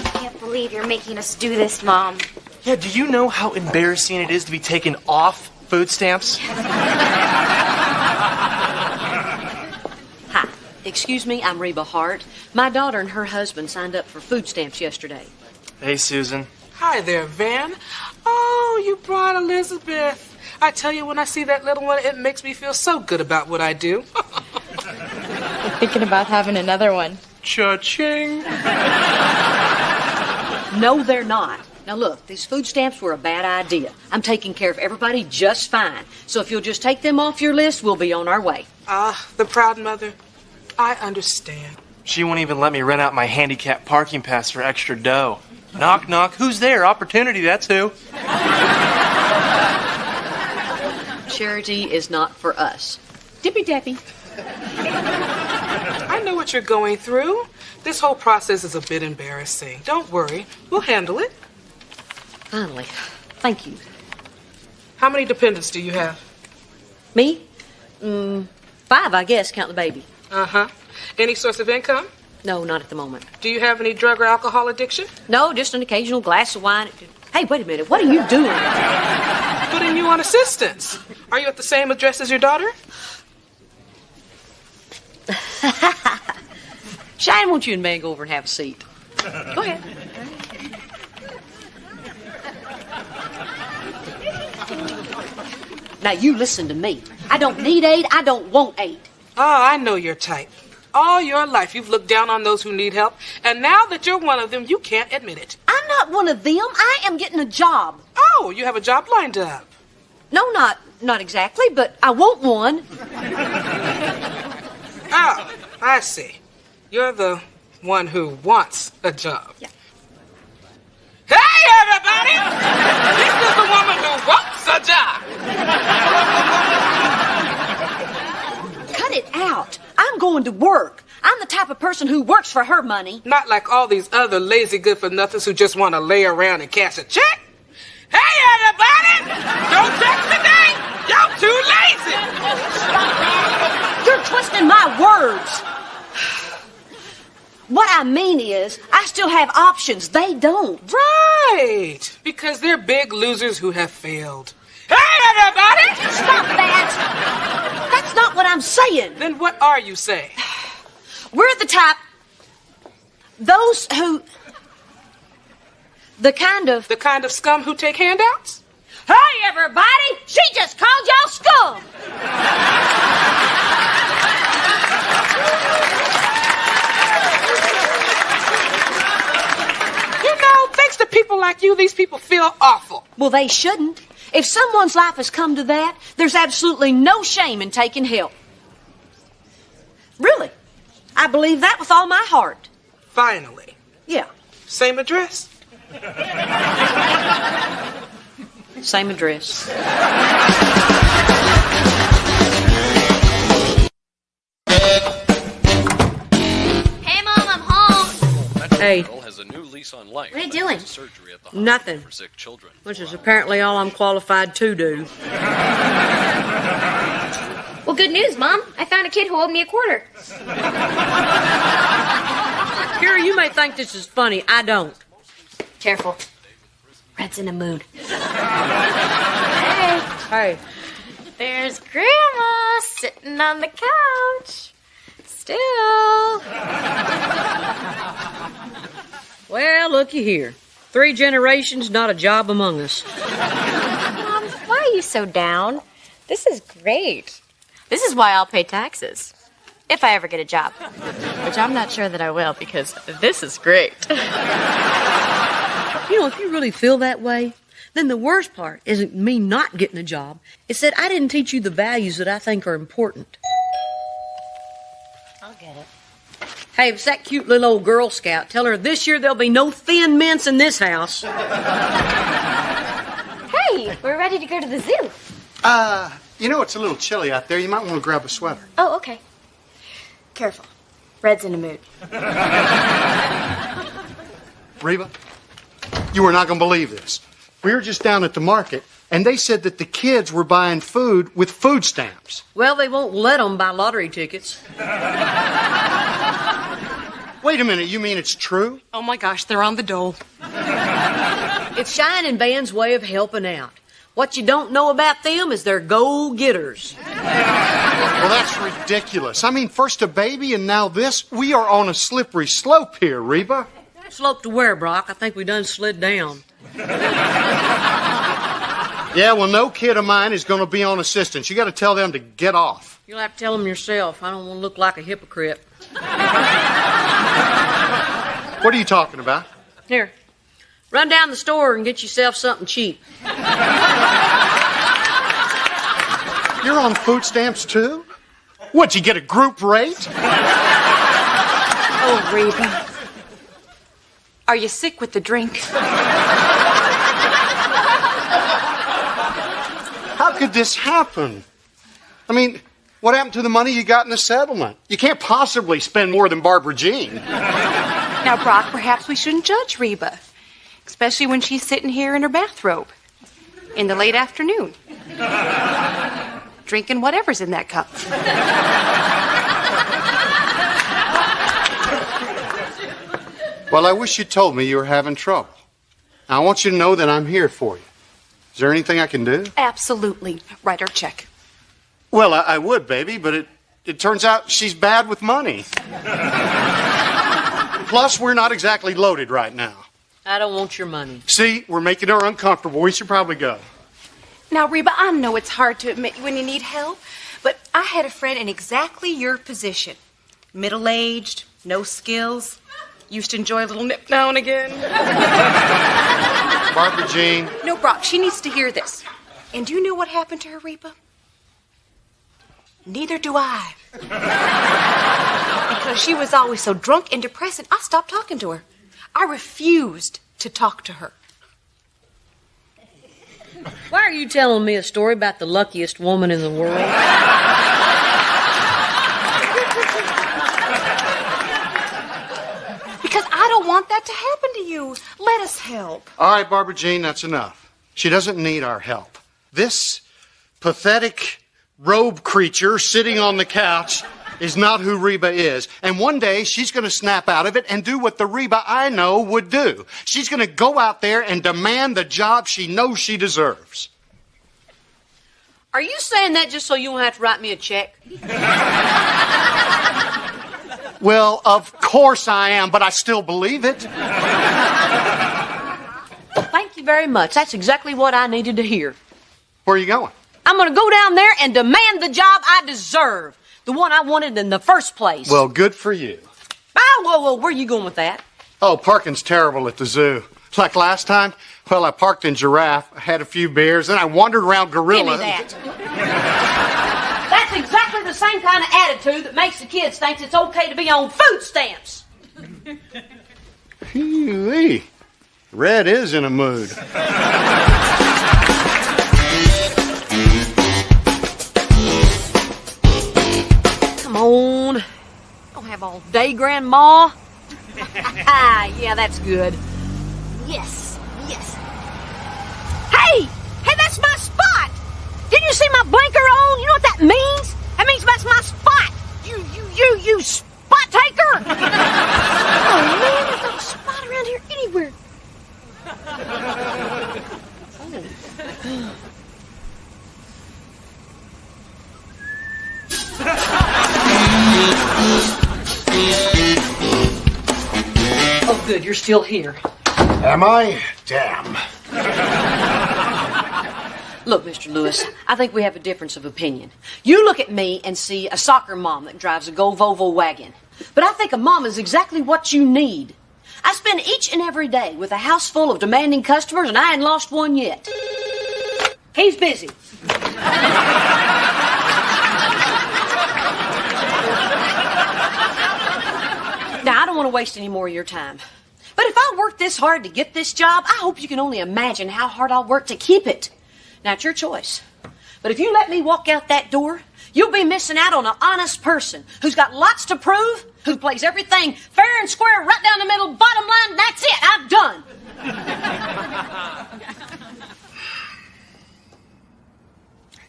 I can't believe you're making us do this, Mom. Yeah, do you know how embarrassing it is to be taken off food stamps? Hi. Excuse me, I'm Reba Hart. My daughter and her husband signed up for food stamps yesterday. Hey, Susan. Hi there, Van. Oh, you brought Elizabeth. I tell you, when I see that little one, it makes me feel so good about what I do. Thinking about having another one. Cha-ching! No, they're not. Now look, these food stamps were a bad idea. I'm taking care of everybody just fine. So if you'll just take them off your list, we'll be on our way. The proud mother. I understand. She won't even let me rent out my handicap parking pass for extra dough. Knock, knock. Who's there? Opportunity, that's who. Charity is not for us. Dippy-dappy. I know what you're going through. This whole process is a bit embarrassing. Don't worry. We'll handle it. Finally. Thank you. How many dependents do you have? Me? 5, I guess, count the baby. Uh-huh. Any source of income? No, not at the moment. Do you have any drug or alcohol addiction? No, just an occasional glass of wine. Hey, wait a minute. What are you doing? Putting you on assistance. Are you at the same address as your daughter? Shine, won't you and Meg go over and have a seat? Go ahead. Now, you listen to me. I don't need aid. I don't want aid. Oh, I know your type. All your life, you've looked down on those who need help, and now that you're one of them, you can't admit it. I'm not one of them. I am getting a job. Oh, you have a job lined up. No, not exactly, but I want one. Oh, I see. You're the one who wants a job. Yeah. Hey, everybody! This is the woman who wants a job. Cut it out. I'm going to work. I'm the type of person who works for her money. Not like all these other lazy good-for-nothings who just want to lay around and cash a check. Hey, everybody! Don't check today! Y'all too lazy! You're twisting my words. What I mean is, I still have options. They don't. Right! Because they're big losers who have failed. Hey, everybody! Stop that! That's not what I'm saying. Then what are you saying? We're the type... Those who... The kind of scum who take handouts? Hey, everybody! She just called y'all scum! You know, thanks to people like you, these people feel awful. Well, they shouldn't. If someone's life has come to that, there's absolutely no shame in taking help. Really. I believe that with all my heart. Finally. Yeah. Same address? Same address. Hey, Mom, I'm home. Hey. Has a new lease on life. What are you doing? Surgery at the Nothing. for sick children. Which is apparently all I'm qualified to do. Well, good news, Mom. I found a kid who owed me a quarter. Here, you may think this is funny. I don't. Careful. Red's in a mood. Hey. There's Grandma sitting on the couch. Still. Well, looky here. 3 generations, not a job among us. Mom, why are you so down? This is great. This is why I'll pay taxes. If I ever get a job. Which I'm not sure that I will, because this is great. You know, if you really feel that way, then the worst part isn't me not getting a job. It's that I didn't teach you the values that I think are important. I'll get it. Hey, if it's that cute little old Girl Scout, tell her this year there'll be no thin mints in this house. Hey, we're ready to go to the zoo. You know, it's a little chilly out there. You might want to grab a sweater. Oh, okay. Careful. Red's in a mood. Reba, you are not going to believe this. We were just down at the market, and they said that the kids were buying food with food stamps. Well, they won't let them buy lottery tickets. Wait a minute, you mean it's true? Oh my gosh, they're on the dole. It's Shine and Band's way of helping out. What you don't know about them is they're go-getters. Well, that's ridiculous. I mean, first a baby and now this. We are on a slippery slope here, Reba. Slope to where, Brock? I think we done slid down. Yeah, well, no kid of mine is going to be on assistance. You got to tell them to get off. You'll have to tell them yourself. I don't want to look like a hypocrite. What are you talking about? Here, run down the store and get yourself something cheap. You're on food stamps, too? What, you get a group rate? Oh, Reba. Are you sick with the drink? How could this happen? I mean, what happened to the money you got in the settlement? You can't possibly spend more than Barbara Jean. Now, Brock, perhaps we shouldn't judge Reba, especially when she's sitting here in her bathrobe in the late afternoon, drinking whatever's in that cup. Well, I wish you told me you were having trouble. I want you to know that I'm here for you. Is there anything I can do? Absolutely. Write her a check. Well, I would, baby, but it turns out she's bad with money. Plus, we're not exactly loaded right now. I don't want your money. See, we're making her uncomfortable. We should probably go. Now, Reba, I know it's hard to admit when you need help, but I had a friend in exactly your position. Middle-aged, no skills, used to enjoy a little nip now and again. Barbara Jean. No, Brock, she needs to hear this. And do you know what happened to her, Reba? Neither do I. Because she was always so drunk and depressed, I stopped talking to her. I refused to talk to her. Why are you telling me a story about the luckiest woman in the world? Because I don't want that to happen to you. Let us help. All right, Barbara Jean, that's enough. She doesn't need our help. This pathetic robe creature sitting on the couch is not who Reba is. And one day she's going to snap out of it and do what the Reba I know would do. She's going to go out there and demand the job she knows she deserves. Are you saying that just so you won't have to write me a check? Well, of course I am, but I still believe it. Thank you very much. That's exactly what I needed to hear. Where are you going? I'm going to go down there and demand the job I deserve. The one I wanted in the first place. Well, good for you. Oh, whoa, where are you going with that? Oh, parking's terrible at the zoo. Like last time, well, I parked in Giraffe, had a few beers, then I wandered around Gorilla. Give me that. That's exactly the same kind of attitude that makes the kids think it's okay to be on food stamps. Phew-wee. Red is in a mood. Come on. Don't have all day, Grandma. Yeah, that's good. Yes. Hey, that's my spot. Didn't you see my blinker on? You know what that means? That means that's my spot. You spot taker. Oh, man, there's not a spot around here anywhere. Oh, good you're still here. Am I? Damn. Look, Mr. Lewis, I think we have a difference of opinion. You look at me and see a soccer mom that drives a gold Volvo wagon. But I think a mom is exactly what you need. I spend each and every day with a house full of demanding customers, and I ain't lost one yet. He's busy. Now, I don't want to waste any more of your time. But if I worked this hard to get this job, I hope you can only imagine how hard I'll work to keep it. Now, it's your choice. But if you let me walk out that door, you'll be missing out on an honest person who's got lots to prove, who plays everything fair and square, right down the middle, bottom line, that's it, I'm done.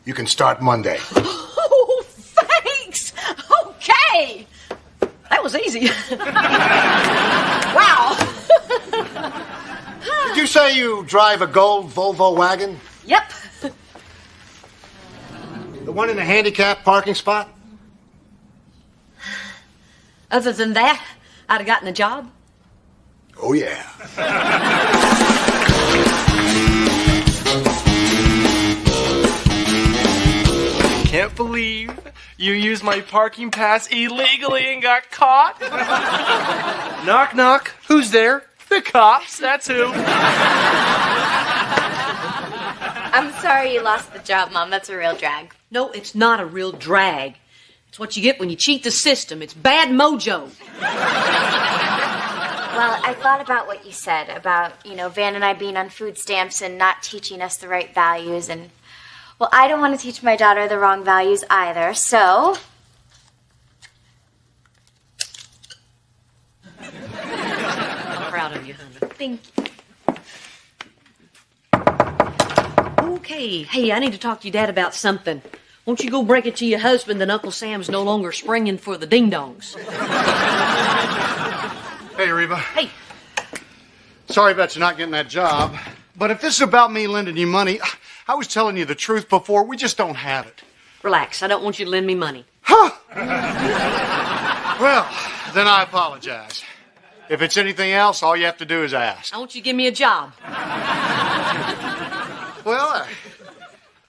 You can start Monday. Oh, thanks. Okay. That was easy. Wow. Did you say you drive a gold Volvo wagon? Yep. The one in the handicapped parking spot? Other than that, I'd have gotten a job. Oh, yeah. Can't believe you used my parking pass illegally and got caught. Knock, knock. Who's there? The cops. That's who. I'm sorry you lost the job, Mom. That's a real drag. No, it's not a real drag. It's what you get when you cheat the system. It's bad mojo. Well, I thought about what you said about, Van and I being on food stamps and not teaching us the right values. And, well, I don't want to teach my daughter the wrong values either, so... I'm proud of you, honey. Thank you. Okay. Hey, I need to talk to your dad about something. Won't you go break it to your husband that Uncle Sam's no longer springing for the ding-dongs? Hey, Reba. Hey. Sorry about you not getting that job. But if this is about me lending you money, I was telling you the truth before. We just don't have it. Relax. I don't want you to lend me money. Huh? Well, then I apologize. If it's anything else, all you have to do is ask. I want you to give me a job. Well, I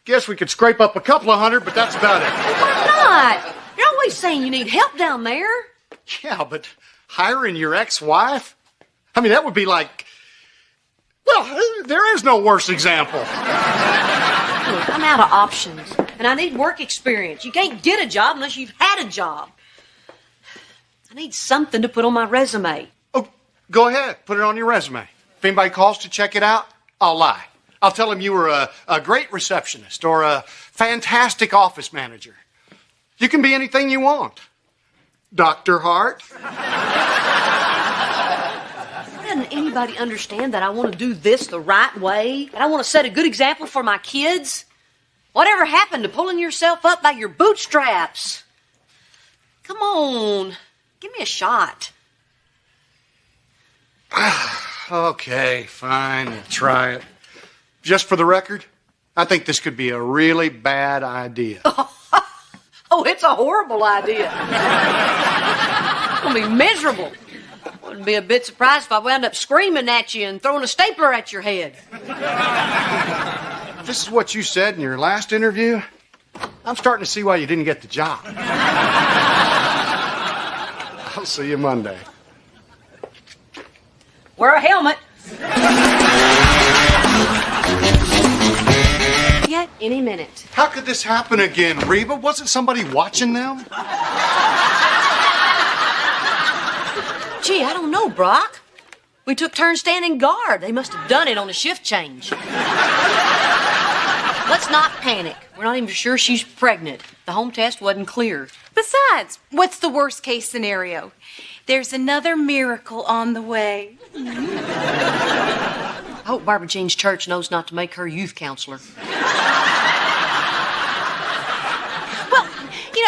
guess we could scrape up a couple of hundred, but that's about it. Why not? You're always saying you need help down there. Yeah, but hiring your ex-wife? I mean, that would be like... Well, there is no worse example. Look, I'm out of options, and I need work experience. You can't get a job unless you've had a job. I need something to put on my resume. Oh, go ahead. Put it on your resume. If anybody calls to check it out, I'll lie. I'll tell them you were a great receptionist or a fantastic office manager. You can be anything you want. Dr. Hart. Doesn't anybody understand that I want to do this the right way? That I want to set a good example for my kids? Whatever happened to pulling yourself up by your bootstraps? Come on. Give me a shot. Okay, fine. We'll try it. Just for the record, I think this could be a really bad idea. Oh, it's a horrible idea. It's going to be miserable. Wouldn't be a bit surprised if I wound up screaming at you and throwing a stapler at your head. This is what you said in your last interview. I'm starting to see why you didn't get the job. I'll see you Monday. Wear a helmet. Yet any minute. How could this happen again, Reba? Wasn't somebody watching them? Gee, I don't know, Brock. We took turns standing guard. They must have done it on a shift change. Let's not panic. We're not even sure she's pregnant. The home test wasn't clear. Besides, what's the worst case scenario? There's another miracle on the way. I hope Barbara Jean's church knows not to make her youth counselor. Well,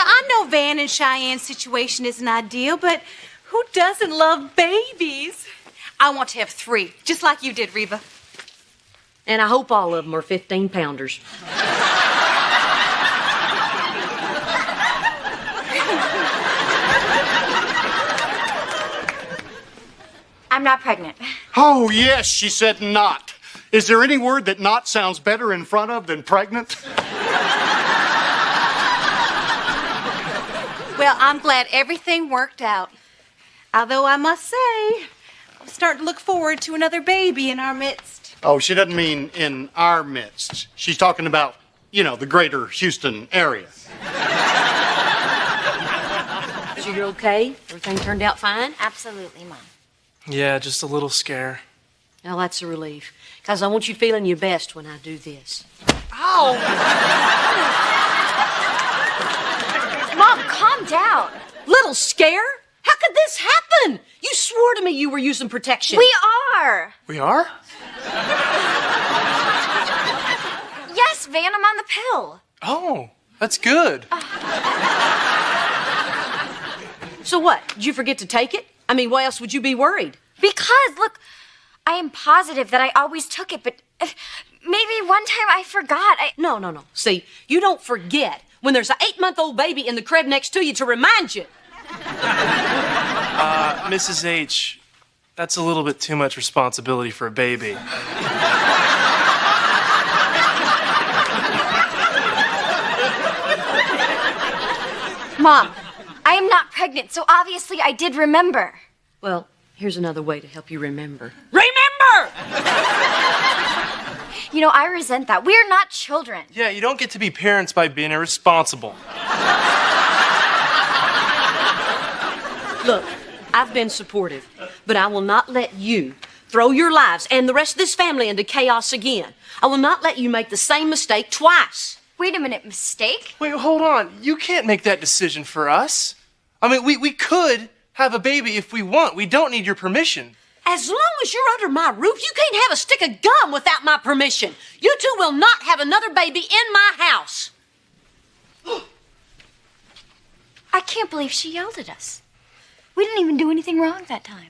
I know Van and Cheyenne's situation isn't ideal, but who doesn't love babies? I want to have 3, just like you did, Reba. And I hope all of them are 15-pounders. I'm not pregnant. Oh, yes, she said not. Is there any word that not sounds better in front of than pregnant? Well, I'm glad everything worked out. Although I must say, I'm starting to look forward to another baby in our midst. Oh, she doesn't mean in our midst. She's talking about, the greater Houston area. So you're okay? Everything turned out fine? Absolutely, Mom. Yeah, just a little scare. Now that's a relief. Because I want you feeling your best when I do this. Oh! Mom, calm down. Little scare? How could this happen? You swore to me you were using protection. We are. We are? Yes, Van, I'm on the pill. Oh, that's good. So what? Did you forget to take it? I mean, why else would you be worried? Because, look, I am positive that I always took it, but maybe one time I forgot. No. See, you don't forget when there's an 8-month-old baby in the crib next to you to remind you. Mrs. H, that's a little bit too much responsibility for a baby. Mom, I am not pregnant, so obviously I did remember. Well, here's another way to help you remember. Remember! I resent that. We are not children. Yeah, you don't get to be parents by being irresponsible. Look, I've been supportive, but I will not let you throw your lives and the rest of this family into chaos again. I will not let you make the same mistake twice. Wait a minute, mistake? Wait, hold on. You can't make that decision for us. I mean, we could have a baby if we want. We don't need your permission. As long as you're under my roof, you can't have a stick of gum without my permission. You two will not have another baby in my house. I can't believe she yelled at us. We didn't even do anything wrong that time.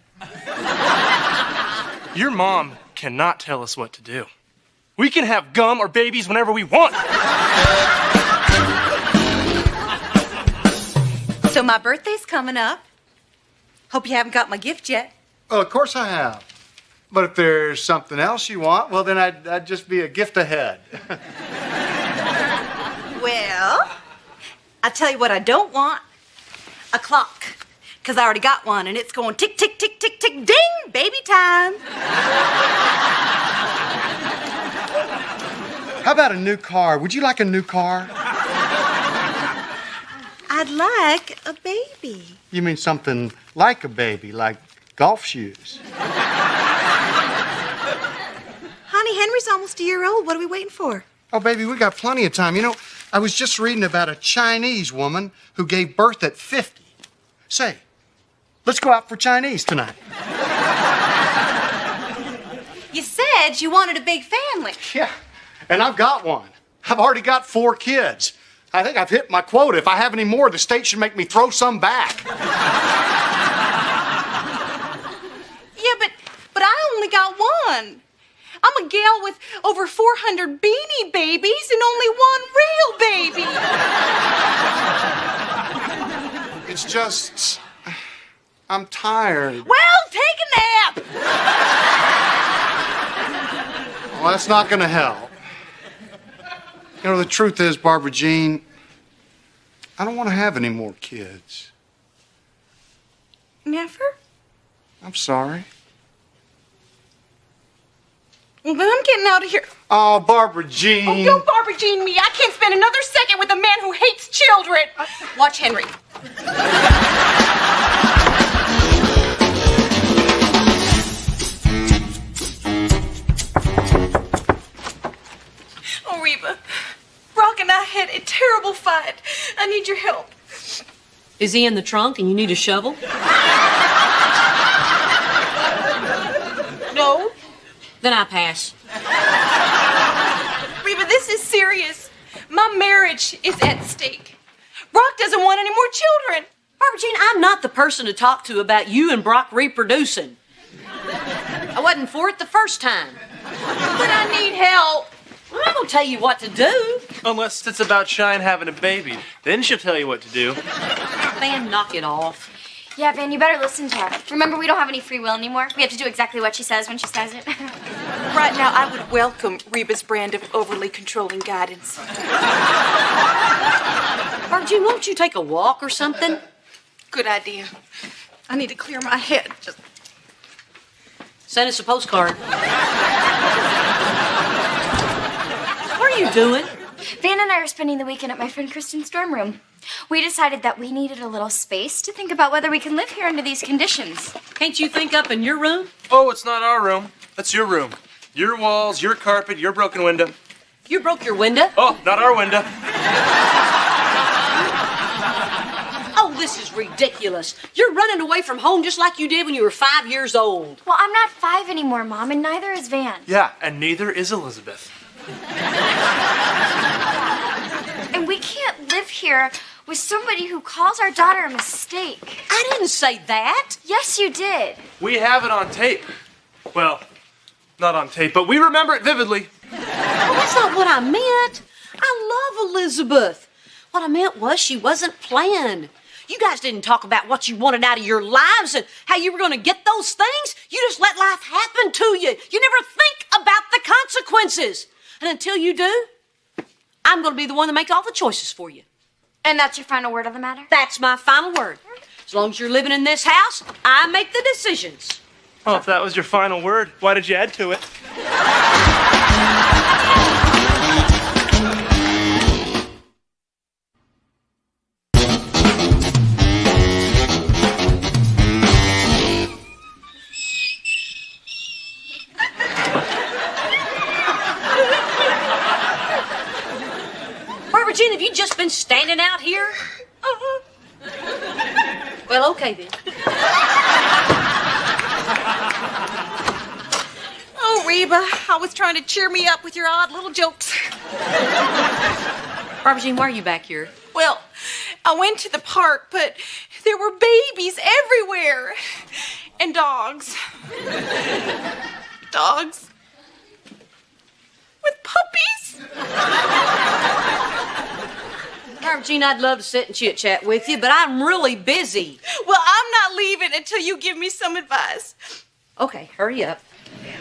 Your mom cannot tell us what to do. We can have gum or babies whenever we want. So my birthday's coming up. Hope you haven't got my gift yet. Oh, of course I have. But if there's something else you want, well, then I'd just be a gift ahead. Well, I'll tell you what I don't want. A clock. Because I already got one, and it's going tick, tick, tick, tick, tick, ding, baby time. How about a new car? Would you like a new car? I'd like a baby. You mean something like a baby, like golf shoes? Honey, Henry's almost a year old. What are we waiting for? Oh, baby, we got plenty of time. I was just reading about a Chinese woman who gave birth at 50. Say, let's go out for Chinese tonight. You said you wanted a big family. Yeah, and I've got one. I've already got 4 kids. I think I've hit my quota. If I have any more, the state should make me throw some back. Yeah, but I only got one. I'm a gal with over 400 beanie babies and only one real baby. It's just, I'm tired. Well, take a nap. Well, that's not going to help. The truth is, Barbara Jean, I don't want to have any more kids. Never? I'm sorry. Well, then I'm getting out of here. Oh, Barbara Jean. Oh, don't Barbara Jean me. I can't spend another second with a man who hates children. Watch Henry. Oh, Reba. Brock and I had a terrible fight. I need your help. Is he in the trunk and you need a shovel? No. Then I pass. Reba, this is serious. My marriage is at stake. Brock doesn't want any more children. Barbara Jean, I'm not the person to talk to about you and Brock reproducing. I wasn't for it the first time. But I need help. I'm not gonna tell you what to do. Unless it's about Shine having a baby. Then she'll tell you what to do. Van, knock it off. Yeah, Van, you better listen to her. Remember, we don't have any free will anymore. We have to do exactly what she says when she says it. Right now, I would welcome Reba's brand of overly controlling guidance. Barbara Jean, won't you take a walk or something? Good idea. I need to clear my head. Just... Send us a postcard. What are you doing? Van and I are spending the weekend at my friend Kristen's dorm room. We decided that we needed a little space to think about whether we can live here under these conditions. Can't you think up in your room? Oh, it's not our room. That's your room. Your walls, your carpet, your broken window. You broke your window? Oh, not our window. Oh, this is ridiculous. You're running away from home just like you did when you were 5 years old. Well, I'm not 5 anymore, Mom, and neither is Van. Yeah, and neither is Elizabeth. And we can't live here with somebody who calls our daughter a mistake. I didn't say that. Yes, you did. We have it on tape. Well, not on tape, but we remember it vividly. Well, that's not what I meant. I love Elizabeth. What I meant was she wasn't planned. You guys didn't talk about what you wanted out of your lives and how you were going to get those things. You just let life happen to you. You never think about the consequences. And until you do, I'm going to be the one to make all the choices for you. And that's your final word on the matter? That's my final word. As long as you're living in this house, I make the decisions. Well, if that was your final word, why did you add to it? Barbara Jean, have you just been standing out here? Uh-huh. Well, okay then. Oh, Reba, I was trying to cheer me up with your odd little jokes. Barbara Jean, why are you back here? Well, I went to the park, but there were babies everywhere. And dogs. Dogs. With puppies. Barbara Jean, I'd love to sit and chit-chat with you, but I'm really busy. Well, I'm not leaving until you give me some advice. Okay, hurry up.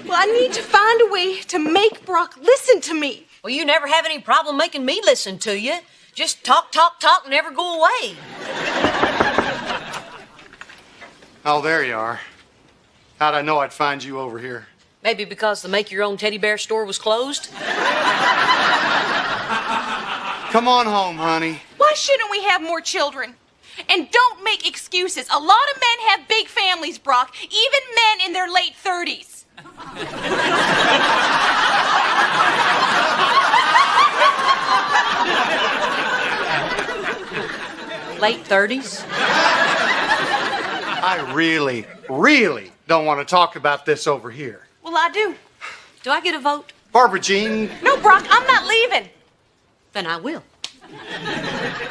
Well, I need to find a way to make Brock listen to me. Well, you never have any problem making me listen to you. Just talk, talk, talk, and never go away. Oh, there you are. How'd I know I'd find you over here? Maybe because the make-your-own teddy bear store was closed? Come on home, honey. Why shouldn't we have more children? And don't make excuses. A lot of men have big families, Brock, even men in their late 30s. Late 30s? I really don't want to talk about this over here. Well, I do. Do I get a vote? Barbara Jean. No, Brock, I'm not leaving. Then I will.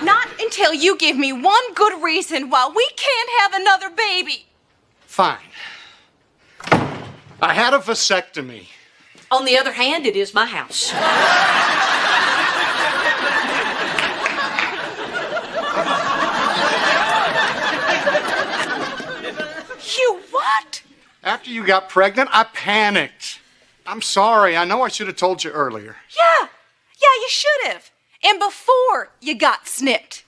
Not until you give me one good reason why we can't have another baby. Fine. I had a vasectomy. On the other hand, it is my house. You what? After you got pregnant, I panicked. I'm sorry. I know I should have told you earlier. Yeah, you should have. And before you got snipped.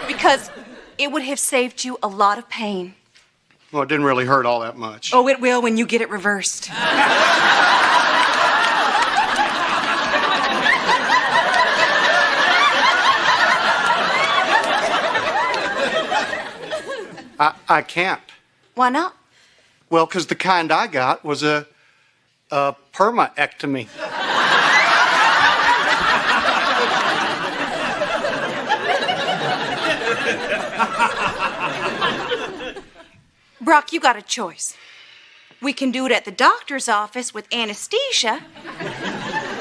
Because it would have saved you a lot of pain. Well, it didn't really hurt all that much. Oh, it will when you get it reversed. I can't. Why not? Well, because the kind I got was a permaectomy. Brock, you got a choice. We can do it at the doctor's office with anesthesia,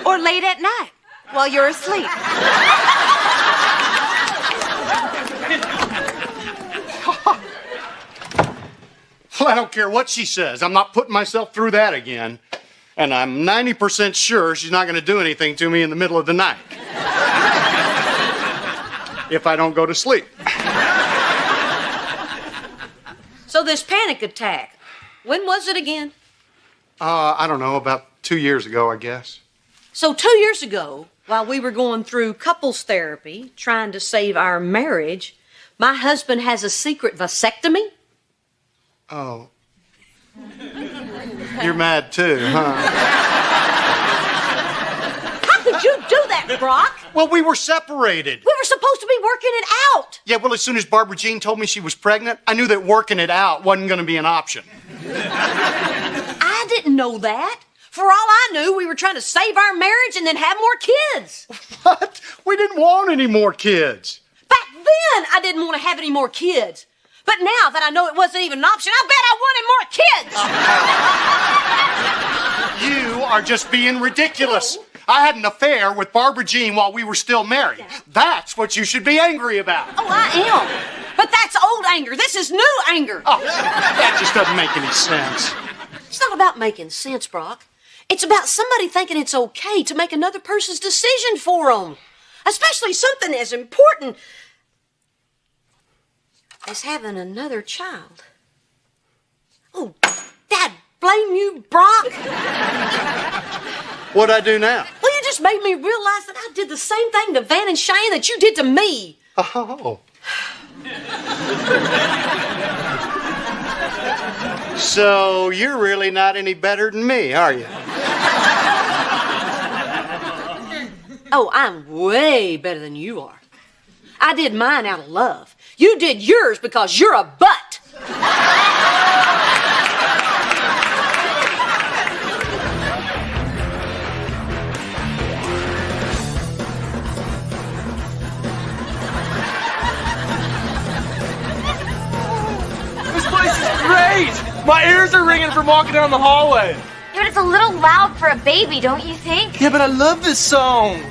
or late at night while you're asleep. Well, I don't care what she says. I'm not putting myself through that again. And I'm 90% sure she's not going to do anything to me in the middle of the night. If I don't go to sleep. this panic attack? When was it again? I don't know, about 2 years ago, I guess. So 2 years ago, while we were going through couples therapy, trying to save our marriage, my husband has a secret vasectomy? Oh. You're mad too, huh? How could you do that, Brock? Well, we were separated. We were supposed to be working it out. Yeah, well, as soon as Barbara Jean told me she was pregnant, I knew that working it out wasn't going to be an option. I didn't know that. For all I knew, we were trying to save our marriage and then have more kids. What? We didn't want any more kids. Back then, I didn't want to have any more kids. But now that I know it wasn't even an option, I bet I wanted more kids. You are just being ridiculous. I had an affair with Barbara Jean while we were still married. That's what you should be angry about. Oh, I am. But that's old anger. This is new anger. Oh, that just doesn't make any sense. It's not about making sense, Brock. It's about somebody thinking it's okay to make another person's decision for them. Especially something as important as having another child. Oh, Dad, blame you, Brock. What'd I do now? Well, you just made me realize that I did the same thing to Van and Cheyenne that you did to me. Oh. So you're really not any better than me, are you? Oh, I'm way better than you are. I did mine out of love. You did yours because you're a butt. This place is great! My ears are ringing from walking down the hallway. Yeah, but it's a little loud for a baby, don't you think? Yeah, but I love this song.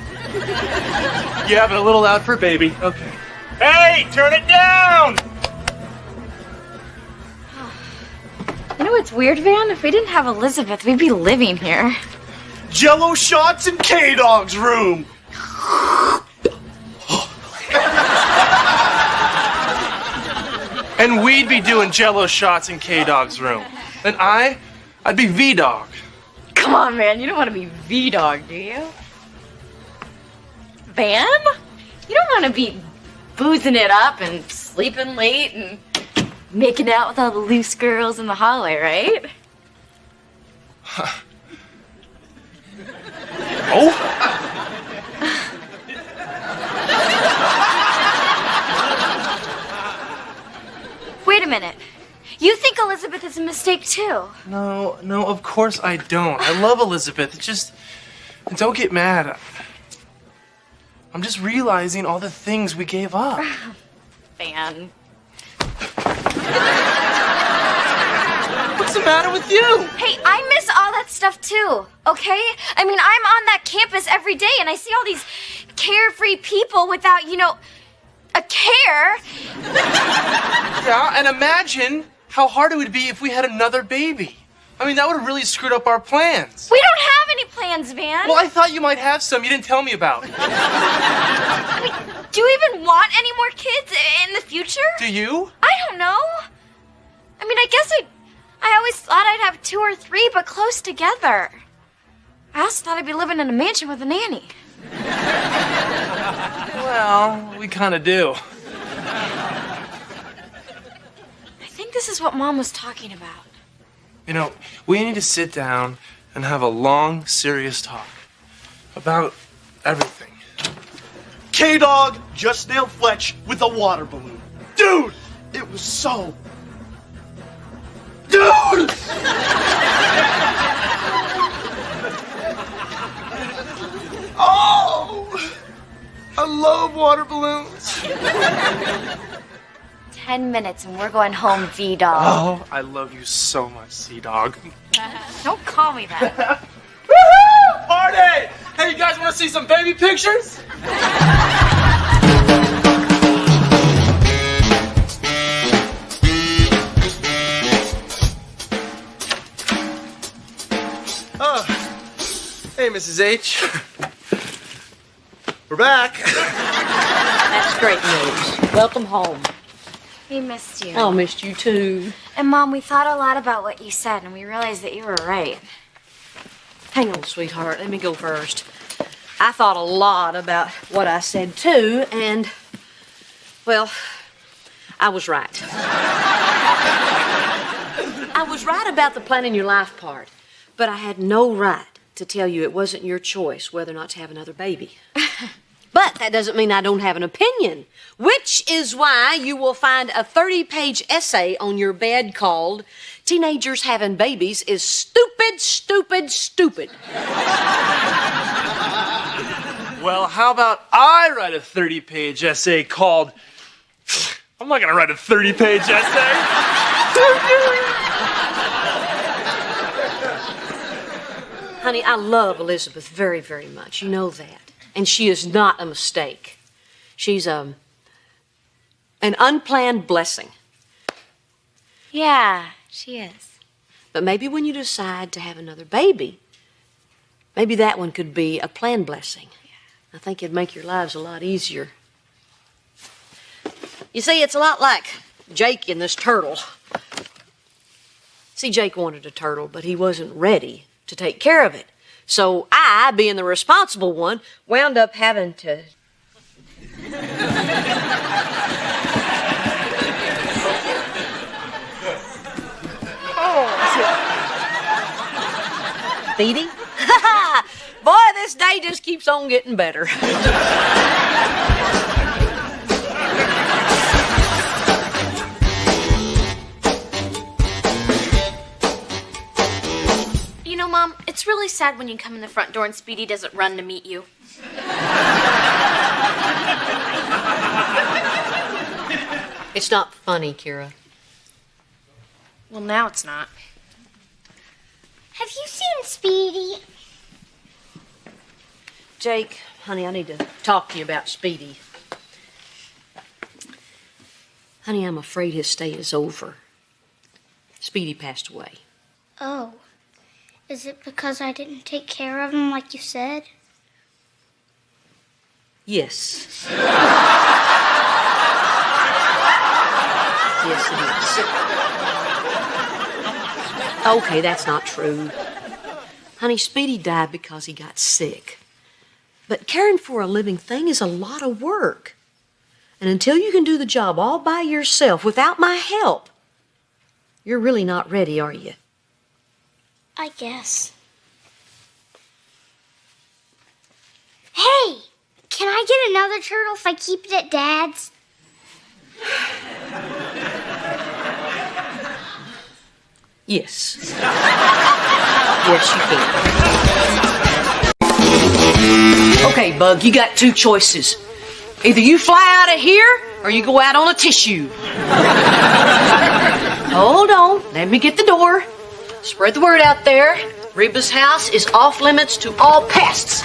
Yeah, but a little loud for a baby. Okay. Hey, turn it down! You know what's weird, Van? If we didn't have Elizabeth, we'd be living here. Jello shots in K-Dog's room. And we'd be doing Jello shots in K-Dog's room. And I'd be V-Dog. Come on, man. You don't want to be V-Dog, do you? Van? You don't want to be boozing it up and sleeping late and making out with all the loose girls in the hallway, right? Oh? Wait a minute. You think Elizabeth is a mistake too? No, of course I don't. I love Elizabeth. It's just, don't get mad. I'm just realizing all the things we gave up. Van. What's the matter with you? Hey, I miss all that stuff too, okay? I mean, I'm on that campus every day and I see all these carefree people without, a care. Yeah, and imagine how hard it would be if we had another baby. I mean, that would have really screwed up our plans. We don't have any plans, Van. Well, I thought you might have some you didn't tell me about. I mean, do you even want any more kids in the future? Do you? I don't know. I mean, I guess I always thought I'd have 2 or 3, but close together. I also thought I'd be living in a mansion with a nanny. Well, we kind of do. I think this is what Mom was talking about. We need to sit down and have a long, serious talk about everything. K-Dog just nailed Fletch with a water balloon. Dude, it was so... Dude! Oh! I love water balloons. 10 minutes and we're going home, V-Dog. Oh, I love you so much, C-Dog. Don't call me that. Woohoo! Party! Hey, you guys want to see some baby pictures? Oh, hey, Mrs. H. We're back. That's great news. Welcome home. We missed you. Oh, missed you too. And Mom, we thought a lot about what you said, and we realized that you were right. Hang on, sweetheart. Let me go first. I thought a lot about what I said too, and, well, I was right. I was right about the planning your life part, but I had no right to tell you it wasn't your choice whether or not to have another baby. But that doesn't mean I don't have an opinion, which is why you will find a 30-page essay on your bed called Teenagers Having Babies is Stupid, Stupid, Stupid. Well, how about I write a 30-page essay called... I'm not gonna write a 30-page essay. Honey, I love Elizabeth very, very much. You know that. And she is not a mistake. She's an unplanned blessing. Yeah, she is. But maybe when you decide to have another baby, maybe that one could be a planned blessing. I think it'd make your lives a lot easier. You see, it's a lot like Jake and this turtle. See, Jake wanted a turtle, but he wasn't ready to take care of it. So I, being the responsible one, wound up having to... Speedy? Boy, this day just keeps on getting better. You know, Mom, it's really sad when you come in the front door and Speedy doesn't run to meet you. It's not funny, Kira. Well, now it's not. Have you seen Speedy? Jake, honey, I need to talk to you about Speedy. Honey, I'm afraid his stay is over. Speedy passed away. Oh. Is it because I didn't take care of him like you said? Yes. Yes, it is. Okay, that's not true. Honey, Speedy died because he got sick. But caring for a living thing is a lot of work. And until you can do the job all by yourself without my help, you're really not ready, are you? I guess. Hey! Can I get another turtle if I keep it at Dad's? Yes. Yes, you can. Okay, Bug, you got two choices. Either you fly out of here, or you go out on a tissue. Hold on. Let me get the door. Spread the word out there. Reba's house is off limits to all pests.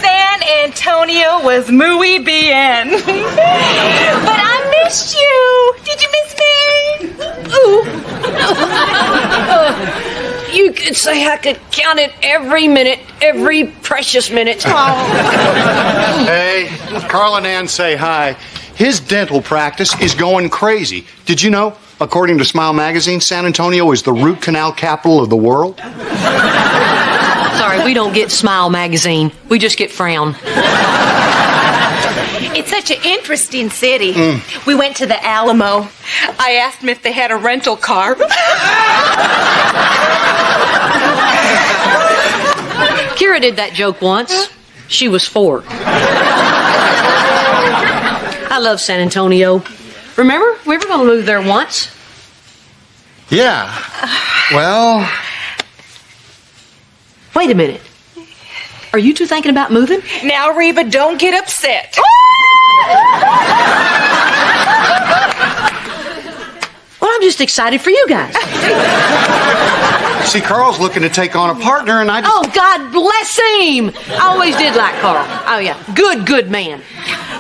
San Antonio was muy bien. But I missed you. Did you miss me? Ooh. You could say I could count it every minute, every precious minute. Hey, Carl and Ann say hi. His dental practice is going crazy. Did you know? According to Smile Magazine, San Antonio is the root canal capital of the world. Sorry, we don't get Smile Magazine. We just get Frown. It's such an interesting city. We went to the Alamo. I asked them if they had a rental car. Kira did that joke once. She was 4. I love San Antonio. Remember, we were going to move there once. Yeah. Well... Wait a minute. Are you two thinking about moving? Now, Reba, don't get upset. Well, I'm just excited for you guys. See, Carl's looking to take on a partner, and I just... Oh, God bless him! I always did like Carl. Oh, yeah. Good man.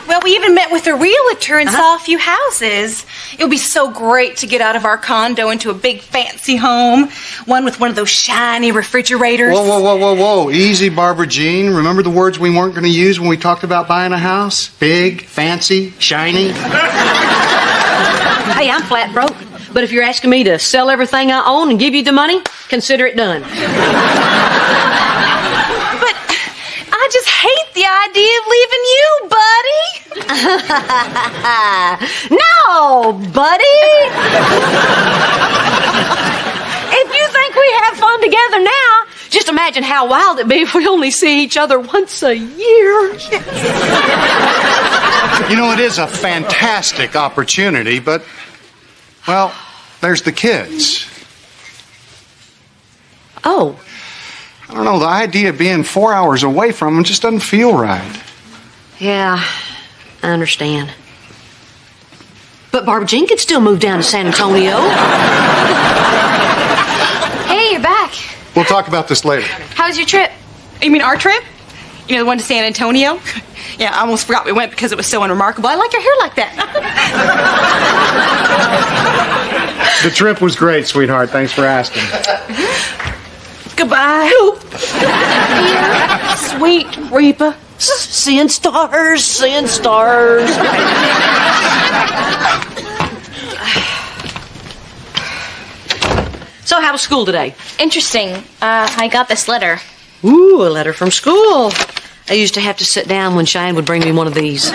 Well, we even met with a realtor and saw a few houses. It would be so great to get out of our condo into a big fancy home. One with one of those shiny refrigerators. Whoa. Easy, Barbara Jean. Remember the words we weren't going to use when we talked about buying a house? Big, fancy, shiny. Hey, I'm flat broke. But if you're asking me to sell everything I own and give you the money, consider it done. But I just hate the idea of leaving you, buddy. No, buddy. If you think we have fun together now, just imagine how wild it'd be if we only see each other once a year. You know, it is a fantastic opportunity, but, well, there's the kids. Oh. I don't know, the idea of being 4 hours away from them just doesn't feel right. Yeah, I understand. But Barbara Jean could still move down to San Antonio. Hey, you're back. We'll talk about this later. How was your trip? You mean our trip? You know, the one to San Antonio? Yeah, I almost forgot we went because it was so unremarkable. I like your hair like that. The trip was great, sweetheart. Thanks for asking. Goodbye. Sweet Reba. Seeing stars, seeing stars. So how was school today? Interesting. I got this letter. Ooh, a letter from school. I used to have to sit down when Cheyenne would bring me one of these.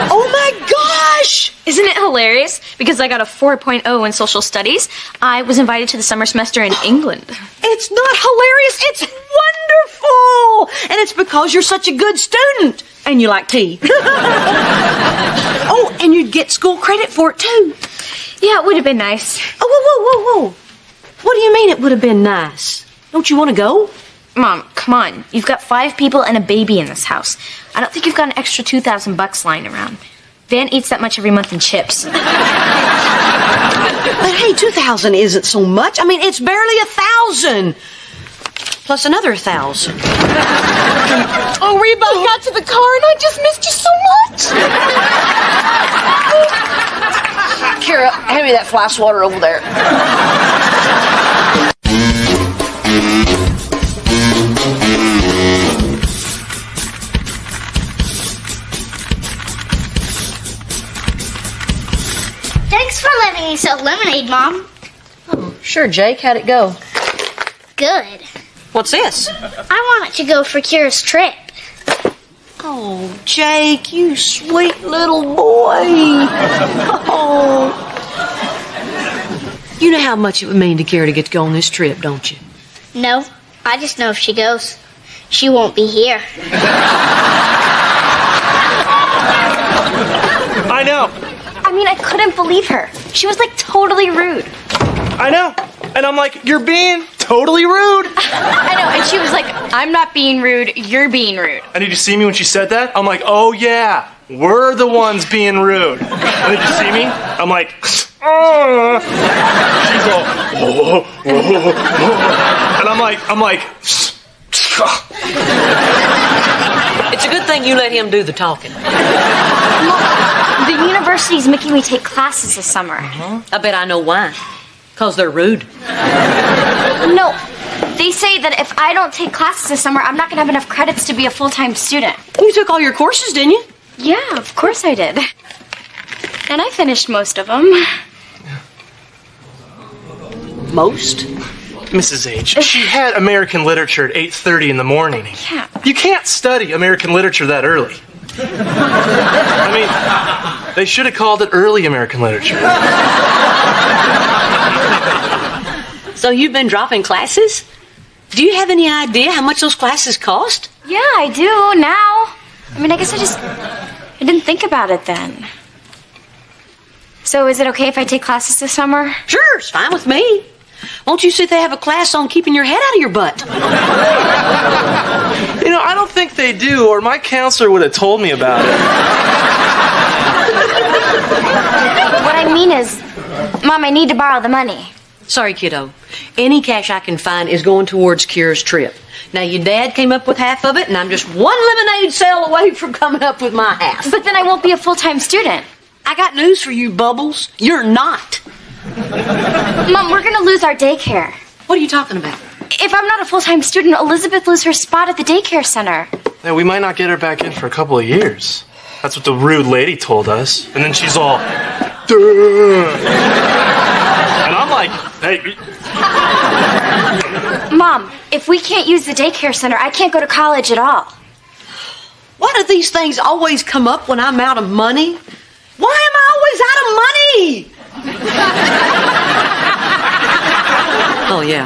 Oh my gosh! Isn't it hilarious? Because I got a 4.0 in social studies, I was invited to the summer semester in England. It's not hilarious, it's wonderful! And it's because you're such a good student. And you like tea. Oh, and you'd get school credit for it too. Yeah, it would have been nice. Oh, whoa. What do you mean it would have been nice? Don't you want to go? Mom, come on. You've got 5 people and a baby in this house. I don't think you've got an extra $2,000 lying around. Van eats that much every month in chips. But hey, 2,000 isn't so much. I mean, it's barely 1,000. Plus another 1,000. Oh, Reba, I got to the car and I just missed you so much. Kira, hand me that fly swatter over there. Thanks for letting me sell lemonade, Mom. Oh, sure, Jake. How'd it go? Good. What's this? I want it to go for Kira's trip. Oh, Jake, you sweet little boy. Oh. You know how much it would mean to Kira to get to go on this trip, don't you? No, I just know if she goes, she won't be here. I know. I mean, I couldn't believe her. She was like totally rude. I know. And I'm like, you're being totally rude. I know, and she was like, I'm not being rude, you're being rude. And did you see me when she said that? I'm like, oh yeah, we're the ones being rude. And did you see me? I'm like, oh. She's all, oh. And I'm like, It's a good thing you let him do the talking. The university's making me take classes this summer. I bet I know why. Because they're rude. No, they say that if I don't take classes this summer, I'm not going to have enough credits to be a full-time student. You took all your courses, didn't you? Yeah, of course I did. And I finished most of them. Most? Mrs. H, she had American literature at 8:30 in the morning. Yeah. You can't study American literature that early. I mean, they should have called it early American literature. So you've been dropping classes? Do you have any idea how much those classes cost? Yeah, I do now. I mean, I guess I didn't think about it then. So is it okay if I take classes this summer? Sure, it's fine with me. Won't you see they have a class on keeping your head out of your butt? You know, I don't think they do, or my counselor would have told me about it. What I mean is, Mom, I need to borrow the money. Sorry, kiddo. Any cash I can find is going towards Kira's trip. Now, your dad came up with half of it, and I'm just one lemonade sale away from coming up with my half. But then I won't be a full-time student. I got news for you, Bubbles. You're not. Mom, we're gonna lose our daycare. What are you talking about? If I'm not a full-time student, Elizabeth loses her spot at the daycare center. Yeah, we might not get her back in for a couple of years. That's what the rude lady told us. And then she's all, duh. And I'm like, hey. Mom, if we can't use the daycare center, I can't go to college at all. Why do these things always come up when I'm out of money? Why am I always out of money? Oh, yeah.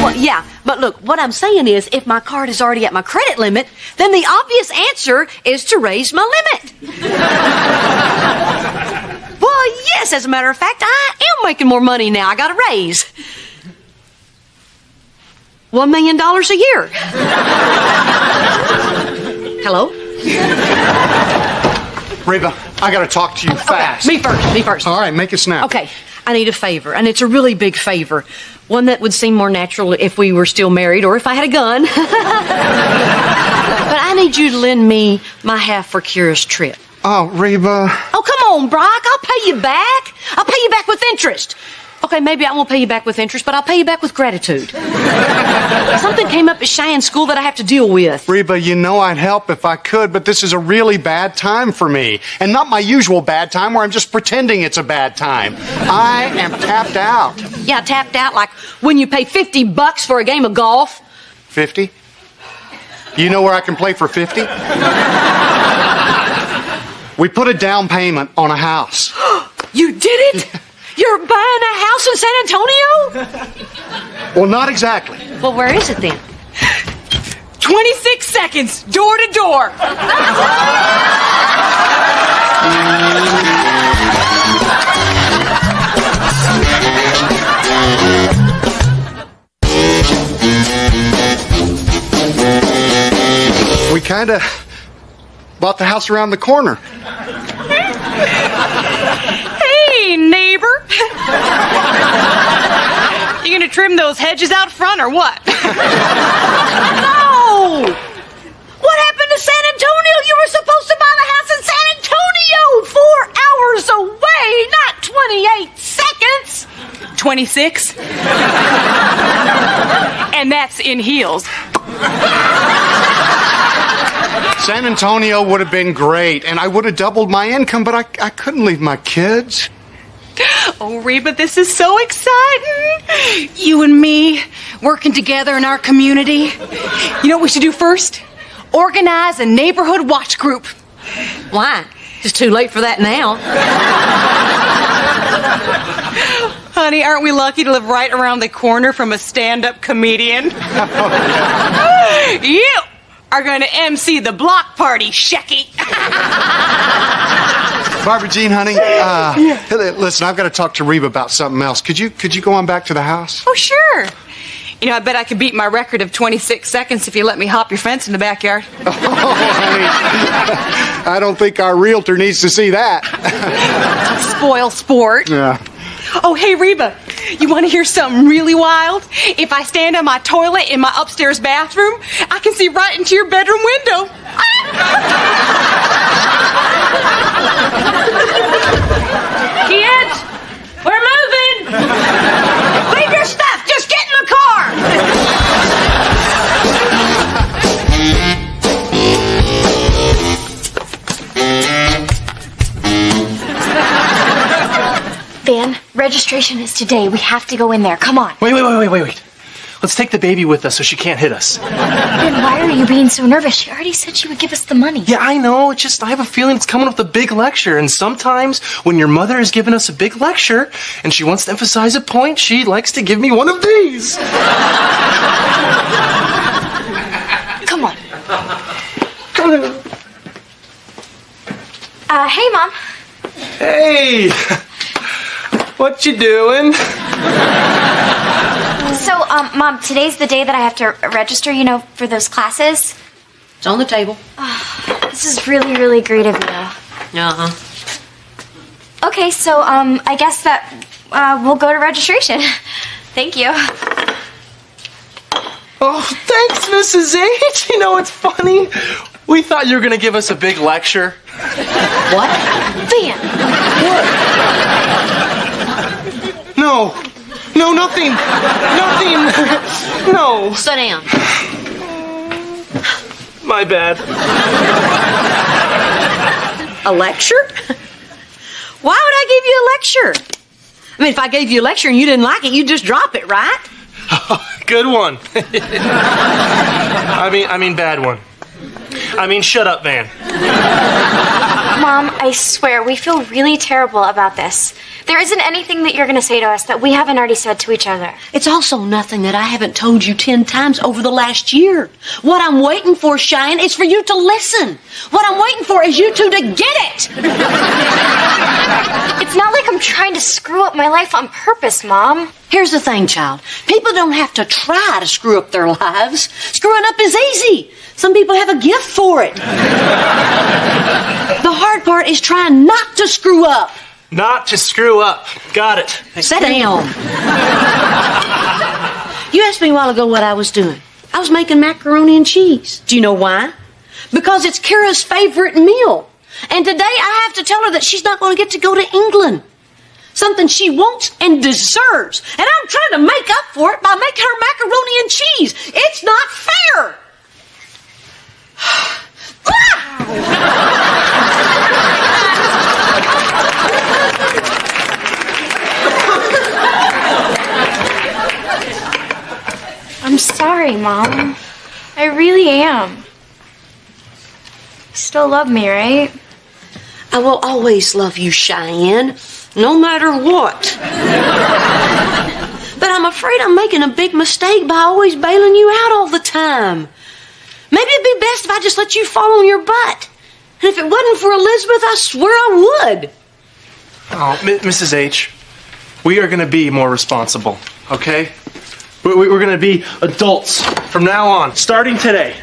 Well, yeah, but look, what I'm saying is if my card is already at my credit limit, then the obvious answer is to raise my limit. Well, yes, as a matter of fact, I am making more money now. I got a raise. $1 million a year. Hello? Reba, I gotta talk to you fast. Me first. All right, make it snap. Okay, I need a favor, and it's a really big favor. One that would seem more natural if we were still married or if I had a gun. But I need you to lend me my half for Kira's trip. Oh, Reba. Oh, come on, Brock. I'll pay you back. I'll pay you back with interest. Okay, maybe I won't pay you back with interest, but I'll pay you back with gratitude. Something came up at Cheyenne School that I have to deal with. Reba, you know I'd help if I could, but this is a really bad time for me. And not my usual bad time where I'm just pretending it's a bad time. I am tapped out. Yeah, tapped out like when you pay $50 for a game of golf. 50? You know where I can play for 50? We put a down payment on a house. You did it? You're buying a house in San Antonio? Well, not exactly. Well, where is it then? 26 seconds, door to door. We kind of bought the house around the corner. Hey, neighbor. You gonna trim those hedges out front or what? No! What happened to San Antonio? You were supposed to buy the house in San Antonio! 4 hours away, not 28 seconds! 26. And that's in heels. San Antonio would have been great, and I would have doubled my income, but I couldn't leave my kids. Oh, Reba, this is so exciting. You and me working together in our community. You know what we should do first? Organize a neighborhood watch group. Why? It's too late for that now. Honey, aren't we lucky to live right around the corner from a stand-up comedian? You are going to MC the block party, Shecky. Barbara Jean, honey, listen, I've got to talk to Reba about something else. Could you go on back to the house? Oh, sure. You know, I bet I could beat my record of 26 seconds if you let me hop your fence in the backyard. Oh, honey, I don't think our realtor needs to see that. Spoil sport. Yeah. Oh, hey, Reba, you want to hear something really wild? If I stand on my toilet in my upstairs bathroom, I can see right into your bedroom window. Kids, we're moving! Leave your stuff! Just get in the car! Van, registration is today. We have to go in there. Come on. Wait. Let's take the baby with us so she can't hit us. Van, why are you being so nervous? She already said she would give us the money. Yeah, I know. It's just I have a feeling it's coming with a big lecture. And sometimes when your mother has given us a big lecture and she wants to emphasize a point, she likes to give me one of these. Come on. Hey, Mom. Hey. What you doing? So, Mom, today's the day that I have to register, for those classes. It's on the table. Is This is really, really great of you. Uh-huh. Okay, so I guess that we'll go to registration. Thank you. Oh, thanks, Mrs. H. You know, it's funny. We thought you were going to give us a big lecture. What? Van! No. No, nothing. Nothing. No. Sit down. My bad. A lecture? Why would I give you a lecture? I mean, if I gave you a lecture and you didn't like it, you'd just drop it, right? Good one. I mean, bad one. I mean, shut up, Van. Mom, I swear, we feel really terrible about this. There isn't anything that you're going to say to us that we haven't already said to each other. It's also nothing that I haven't told you 10 times over the last year. What I'm waiting for, Cheyenne, is for you to listen. What I'm waiting for is you two to get it. It's not like I'm trying to screw up my life on purpose, Mom. Here's the thing, child. People don't have to try to screw up their lives. Screwing up is easy. Some people have a gift for it. The hard part is trying not to screw up. Not to screw up. Got it. Sit down. You asked me a while ago what I was doing. I was making macaroni and cheese. Do you know why? Because it's Kira's favorite meal. And today I have to tell her that she's not going to get to go to England. Something she wants and deserves. And I'm trying to make up for it by making her macaroni and cheese. It's not fair. I'm sorry, Mom. I really am. You still love me, right? I will always love you, Cheyenne, no matter what. But I'm afraid I'm making a big mistake by always bailing you out all the time. Maybe it'd be best if I just let you fall on your butt. And if it wasn't for Elizabeth, I swear I would. Oh, Mrs. H, we are going to be more responsible, okay? We're going to be adults from now on, starting today.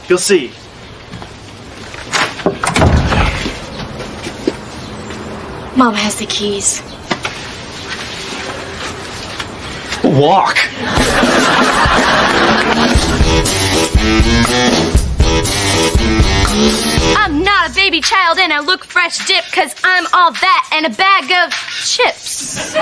You'll see. Mom has the keys. Walk. I'm not a baby child and I look fresh dip because I'm all that and a bag of chips.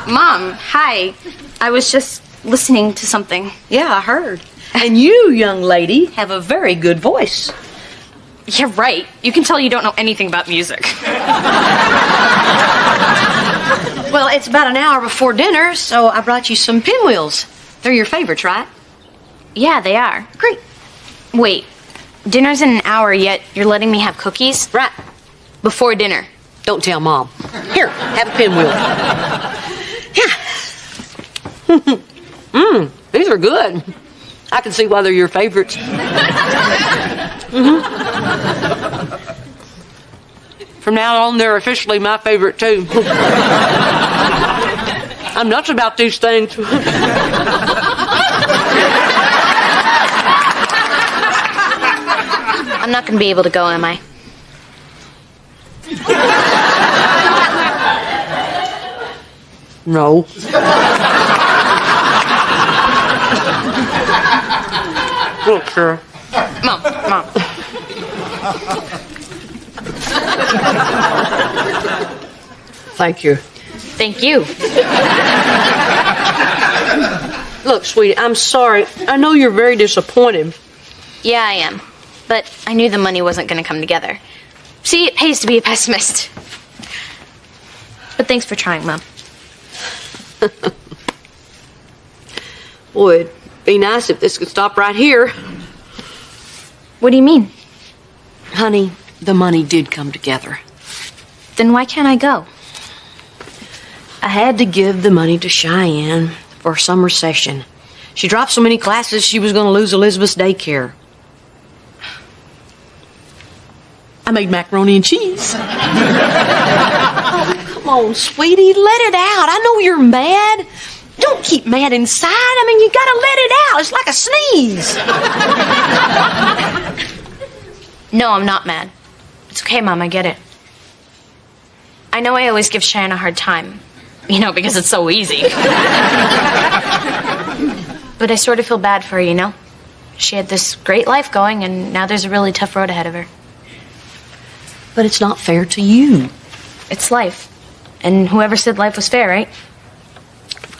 Mom, hi. I was just listening to something. Yeah, I heard. And you, young lady, have a very good voice. You're right. You can tell you don't know anything about music. Well, it's about an hour before dinner, so I brought you some pinwheels. They're your favorites, right? Yeah, they are. Great. Wait, dinner's in an hour, yet you're letting me have cookies? Right. Before dinner. Don't tell Mom. Here, have a pinwheel. Yeah. These are good. I can see why they're your favorites. From now on, they're officially my favorite, too. I'm nuts about these things. I'm not going to be able to go, am I? No. Look, sure. Mom. Thank you. Thank you. Look, sweetie, I'm sorry. I know you're very disappointed. Yeah, I am. But I knew the money wasn't going to come together. See, it pays to be a pessimist. But thanks for trying, Mom. Boy, it'd be nice if this could stop right here. What do you mean? Honey, the money did come together. Then why can't I go? I had to give the money to Cheyenne for summer session. She dropped so many classes she was going to lose Elizabeth's daycare. I made macaroni and cheese. Oh, come on, sweetie, let it out. I know you're mad. Don't keep mad inside. I mean, you gotta let it out. It's like a sneeze. No, I'm not mad. It's okay, Mom, I get it. I know I always give Cheyenne a hard time, because it's so easy. But I sort of feel bad for her, She had this great life going, and now there's a really tough road ahead of her. But it's not fair to you. It's life. And whoever said life was fair, right?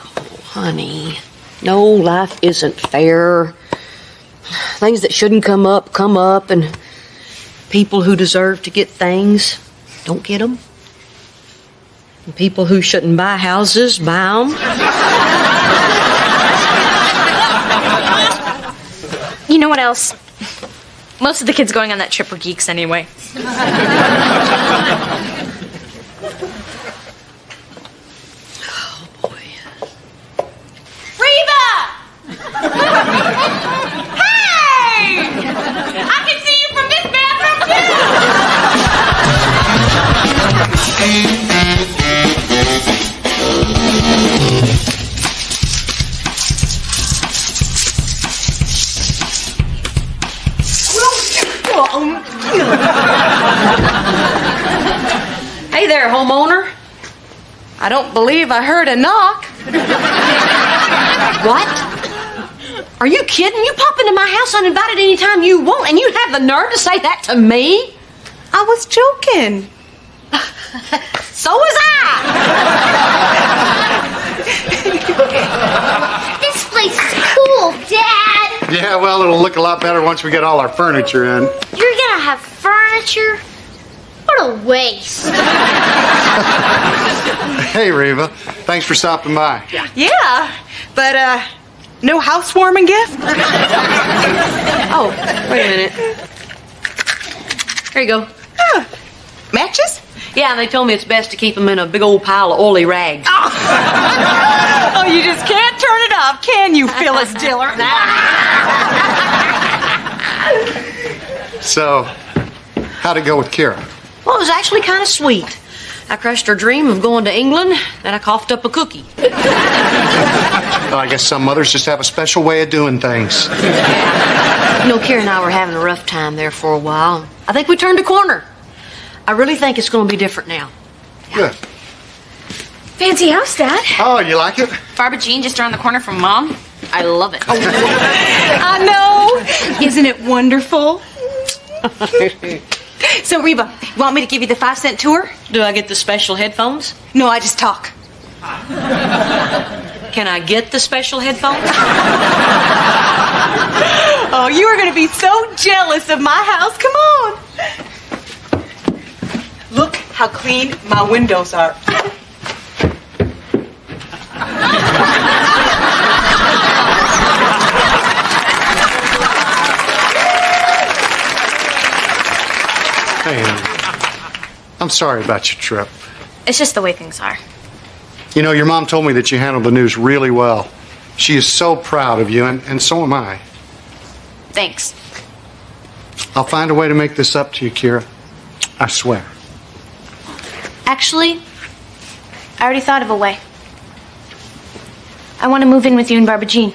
Oh, honey. No, life isn't fair. Things that shouldn't come up, and people who deserve to get things don't get them. And people who shouldn't buy houses buy them. You know what else? Most of the kids going on that trip were geeks anyway. Oh, boy. Reba! Hey! I can see you from this bathroom, Hey there, homeowner. I don't believe I heard a knock. What? Are you kidding? You pop into my house uninvited anytime you want, and you have the nerve to say that to me? I was joking. So was I. This place is cool, Dad. Yeah, well, it'll look a lot better once we get all our furniture in. You're gonna have furniture? What a waste. Hey, Reba. Thanks for stopping by. Yeah, but no housewarming gift? Oh, wait a minute. Here you go. Matches? Yeah, and they told me it's best to keep them in a big old pile of oily rags. Oh, you just can't turn it off, can you, Phyllis Diller? So, how'd it go with Kira? Well, it was actually kind of sweet. I crushed her dream of going to England, and I coughed up a cookie. Well, I guess some mothers just have a special way of doing things. Kira and I were having a rough time there for a while. I think we turned a corner. I really think it's going to be different now. Good. Fancy house, Dad. Oh, you like it? Barbara Jean just around the corner from Mom. I love it. I know. Isn't it wonderful? So, Reba, you want me to give you the 5-cent tour? Do I get the special headphones? No, I just talk. Can I get the special headphones? Oh, you are going to be so jealous of my house. Come on. Look how clean my windows are. Hey, I'm sorry about your trip. It's just the way things are. Your mom told me that you handled the news really well. She is so proud of you, and so am I. Thanks. I'll find a way to make this up to you, Kira. I swear. Actually, I already thought of a way. I want to move in with you and Barbara Jean.